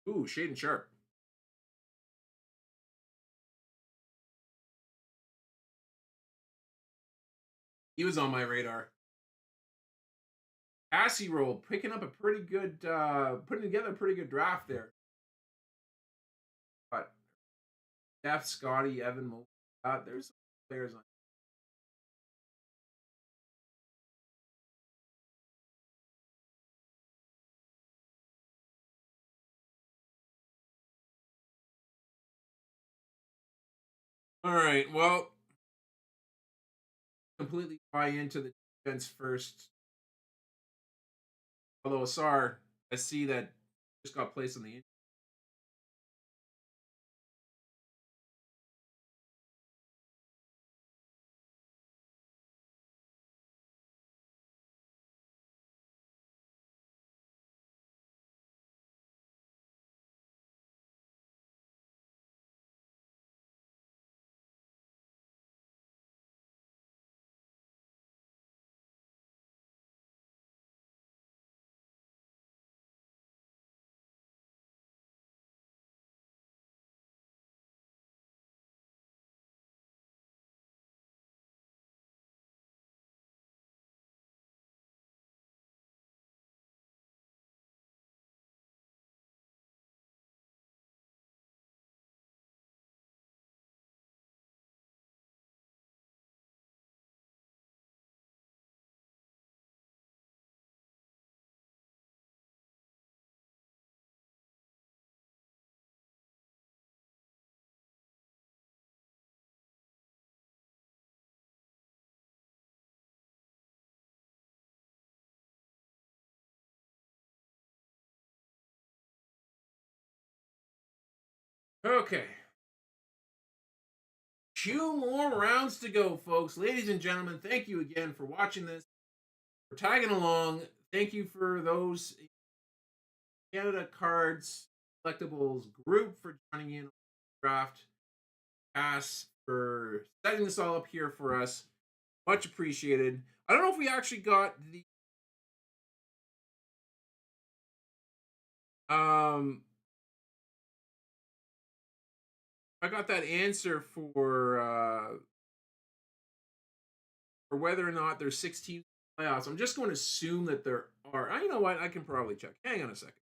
Ooh, Shaden Sharp. He was on my radar. Assy roll, picking up a pretty good, putting together a pretty good draft there. But Jeff, Scotty, Evan, there's some players on. All right, well, completely buy into the defense first. Although Asar, I see that just got placed on the injury. Okay. 2 more rounds to go, folks. Ladies and gentlemen, thank you again for watching this, for tagging along. Thank you for those Canada Cardz Collectiblez group for joining in on the draft. Cass for setting this all up here for us. Much appreciated. I don't know if we actually got the I got that answer for or whether or not there's 6 teams in the playoffs. I'm just going to assume that there are. You know what? I can probably check. Hang on a second.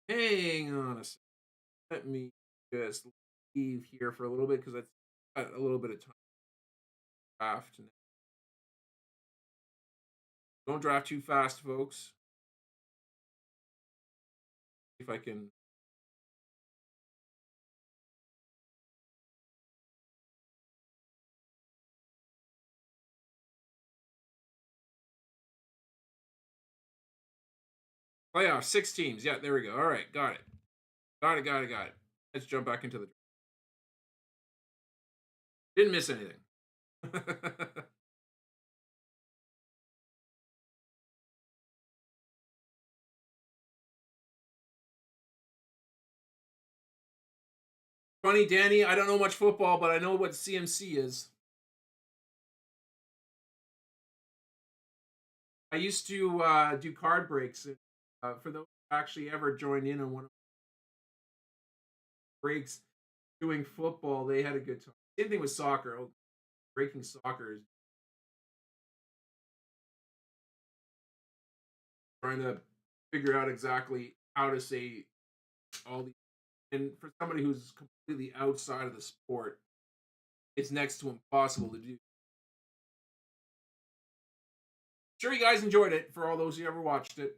Hang on a second. Let me just leave here for a little bit because I've got a little bit of time to draft. Don't draft too fast, folks. If I can. Playoffs, 6 teams. Yeah, there we go. All right, got it. Got it. Let's jump back into the draft. Didn't miss anything. Funny, Danny, I don't know much football, but I know what CMC is. I used to do card breaks. For those who actually ever joined in on one of the breaks doing football, they had a good time. Same thing with soccer. Oh, breaking soccer is trying to figure out exactly how to say all these. And for somebody who's completely outside of the sport, it's next to impossible to do. Sure, you guys enjoyed it. For all those who ever watched it,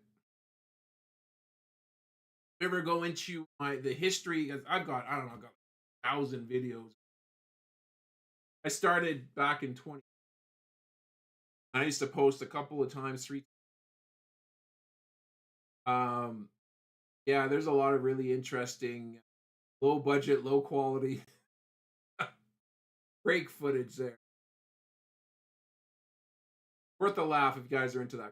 if you ever go into the history, I've got I don't know, I've got 1,000 videos. I started back in 20. I used to post a couple of times, three. Um, yeah, there's a lot of really interesting, low budget, low quality break footage there. Worth a laugh if you guys are into that.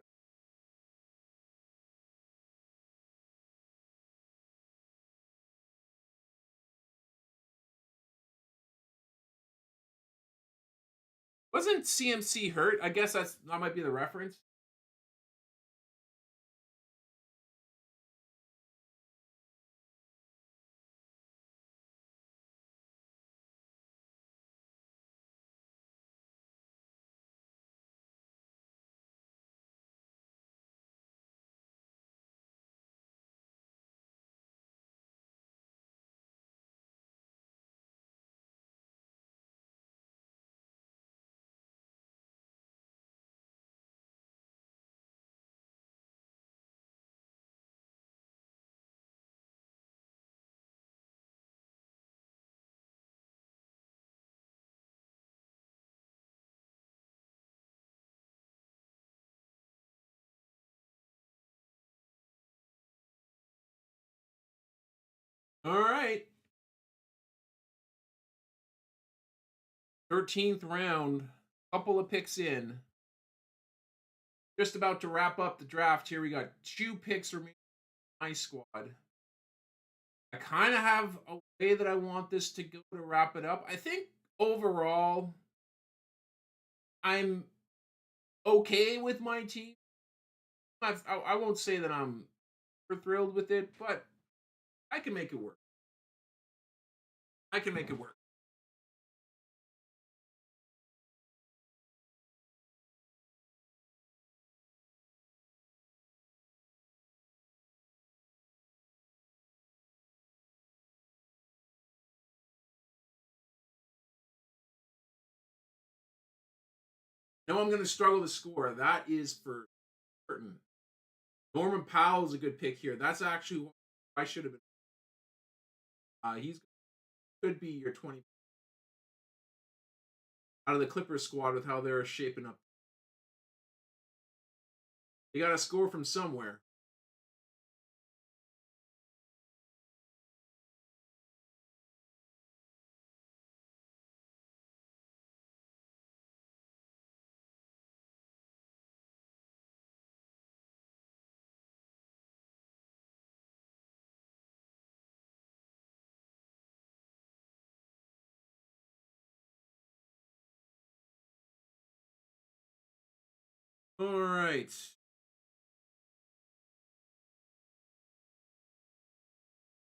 Wasn't CMC hurt? I guess that might be the reference. All right, 13th round, couple of picks in. Just about to wrap up the draft here. We got 2 picks remaining in my squad. I kind of have a way that I want this to go to wrap it up. I think overall, I'm okay with my team. I won't say that I'm super thrilled with it, but I can make it work. I can make it work. No, I'm going to struggle to score. That is for certain. Norman Powell is a good pick here. That's actually what I should have been. He's could be your 20 out of the Clippers squad with how they're shaping up. You got to score from somewhere. All right.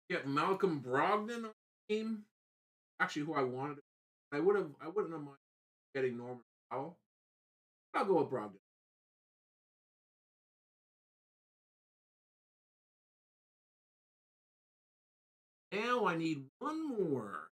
Get Malcolm Brogdon on the team. Actually, who I wanted. I wouldn't have mind getting Norman Powell. I'll go with Brogdon. Now I need one more.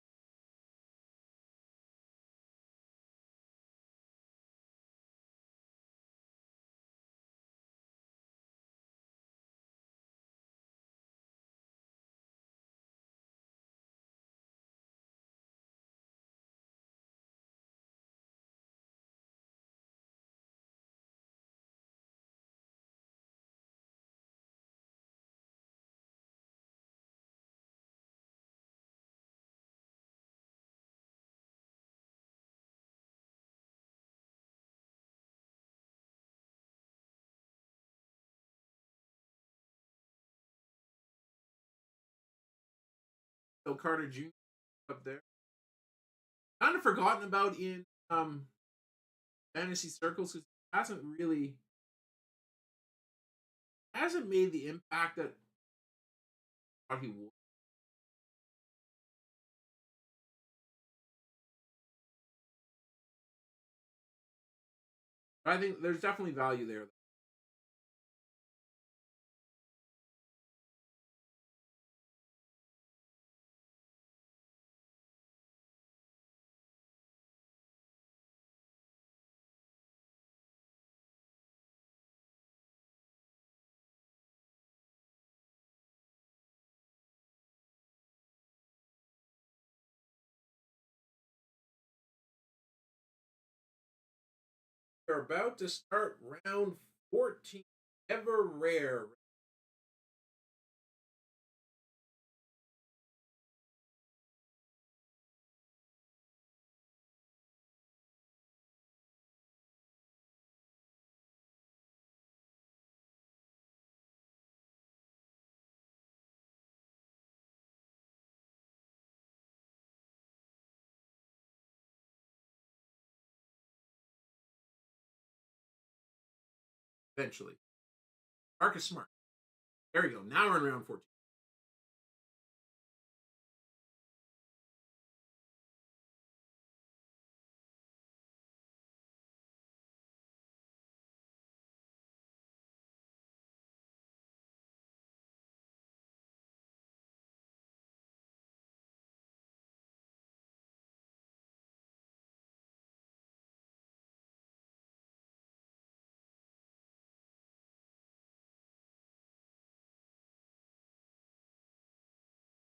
So Carter Jr. up there. Kind of forgotten about in fantasy circles because he hasn't made the impact that I thought he would. But I think there's definitely value there. We're about to start round 14. Ever rare. Eventually. Marcus Smart. There we go. Now we're in round 14.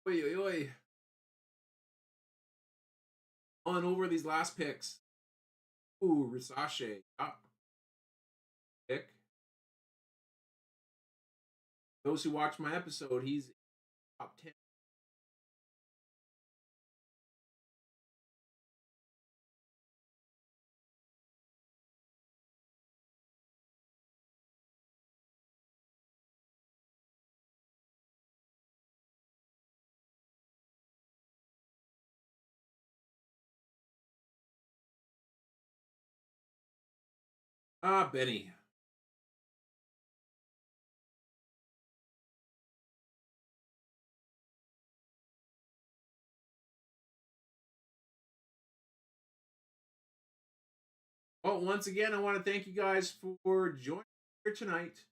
Oi, oi, oi. On over these last picks. Ooh, Risache. Top pick. Those who watch my episode, he's top 10. Ah, Benny. Well, once again, I want to thank you guys for joining here tonight.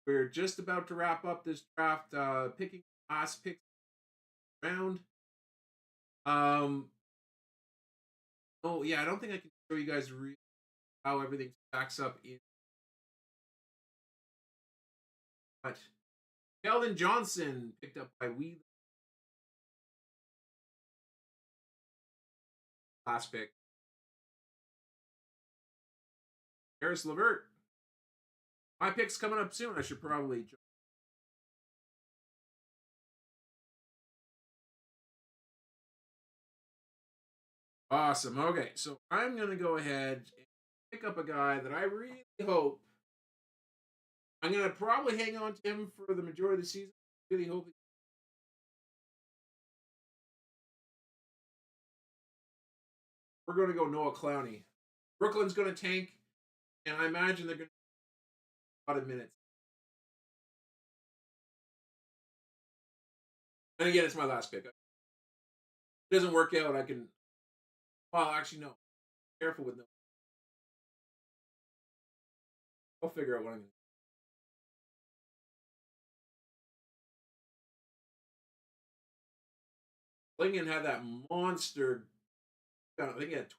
We're just about to wrap up this draft, picking last pick round. Oh yeah, I don't think I can show you guys really how everything stacks up in. But Keldon Johnson picked up by We last pick. Harris Levert. My pick's coming up soon. I should probably. Awesome. Okay, so I'm gonna go ahead and pick up a guy that I really hope. I'm gonna probably hang on to him for the majority of the season. Really hope. We're gonna go Noah Clowney. Brooklyn's gonna tank, and I imagine they're gonna a lot of minutes. And again, it's my last pick. If it doesn't work out, I can. Well, actually, no. Careful with no. I'll figure out what I'm going to do. Lingen had that monster. I think he had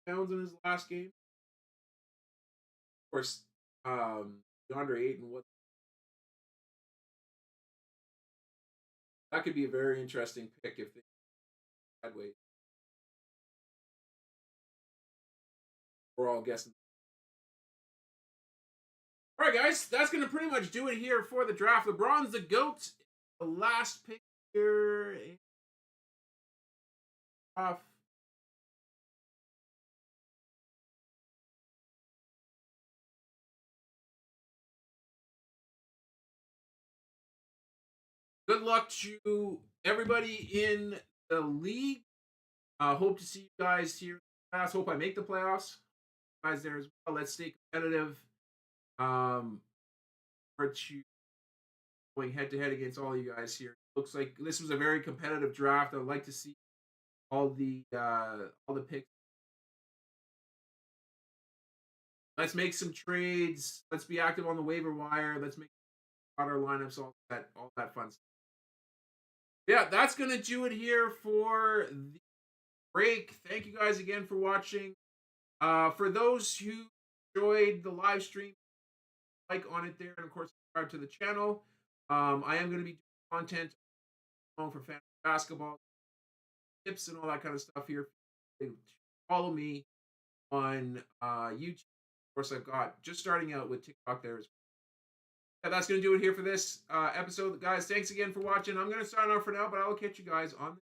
20 pounds in his last game. Of course, DeAndre Ayton, what that could be a very interesting pick if they had weight. We're all guessing. All right, guys, that's going to pretty much do it here for the draft. LeBron's the GOAT. The last pick here. Off. Good luck to everybody in the league. Hope to see you guys here in the playoffs. Hope I make the playoffs. Guys there as well. Let's stay competitive. For going head to head against all you guys here. Looks like this was a very competitive draft. I'd like to see all the picks. Let's make some trades. Let's be active on the waiver wire. Let's make our lineups, all that fun stuff. Yeah, that's gonna do it here for the break. Thank you guys again for watching. For those who enjoyed the live stream, like on it there, and of course subscribe to the channel. I am going to be doing content for fantasy basketball tips and all that kind of stuff here. Follow me on YouTube. Of course, I've got just starting out with TikTok there as well. Yeah, that's going to do it here for this episode. Guys, thanks again for watching. I'm going to sign off for now, but I will catch you guys on the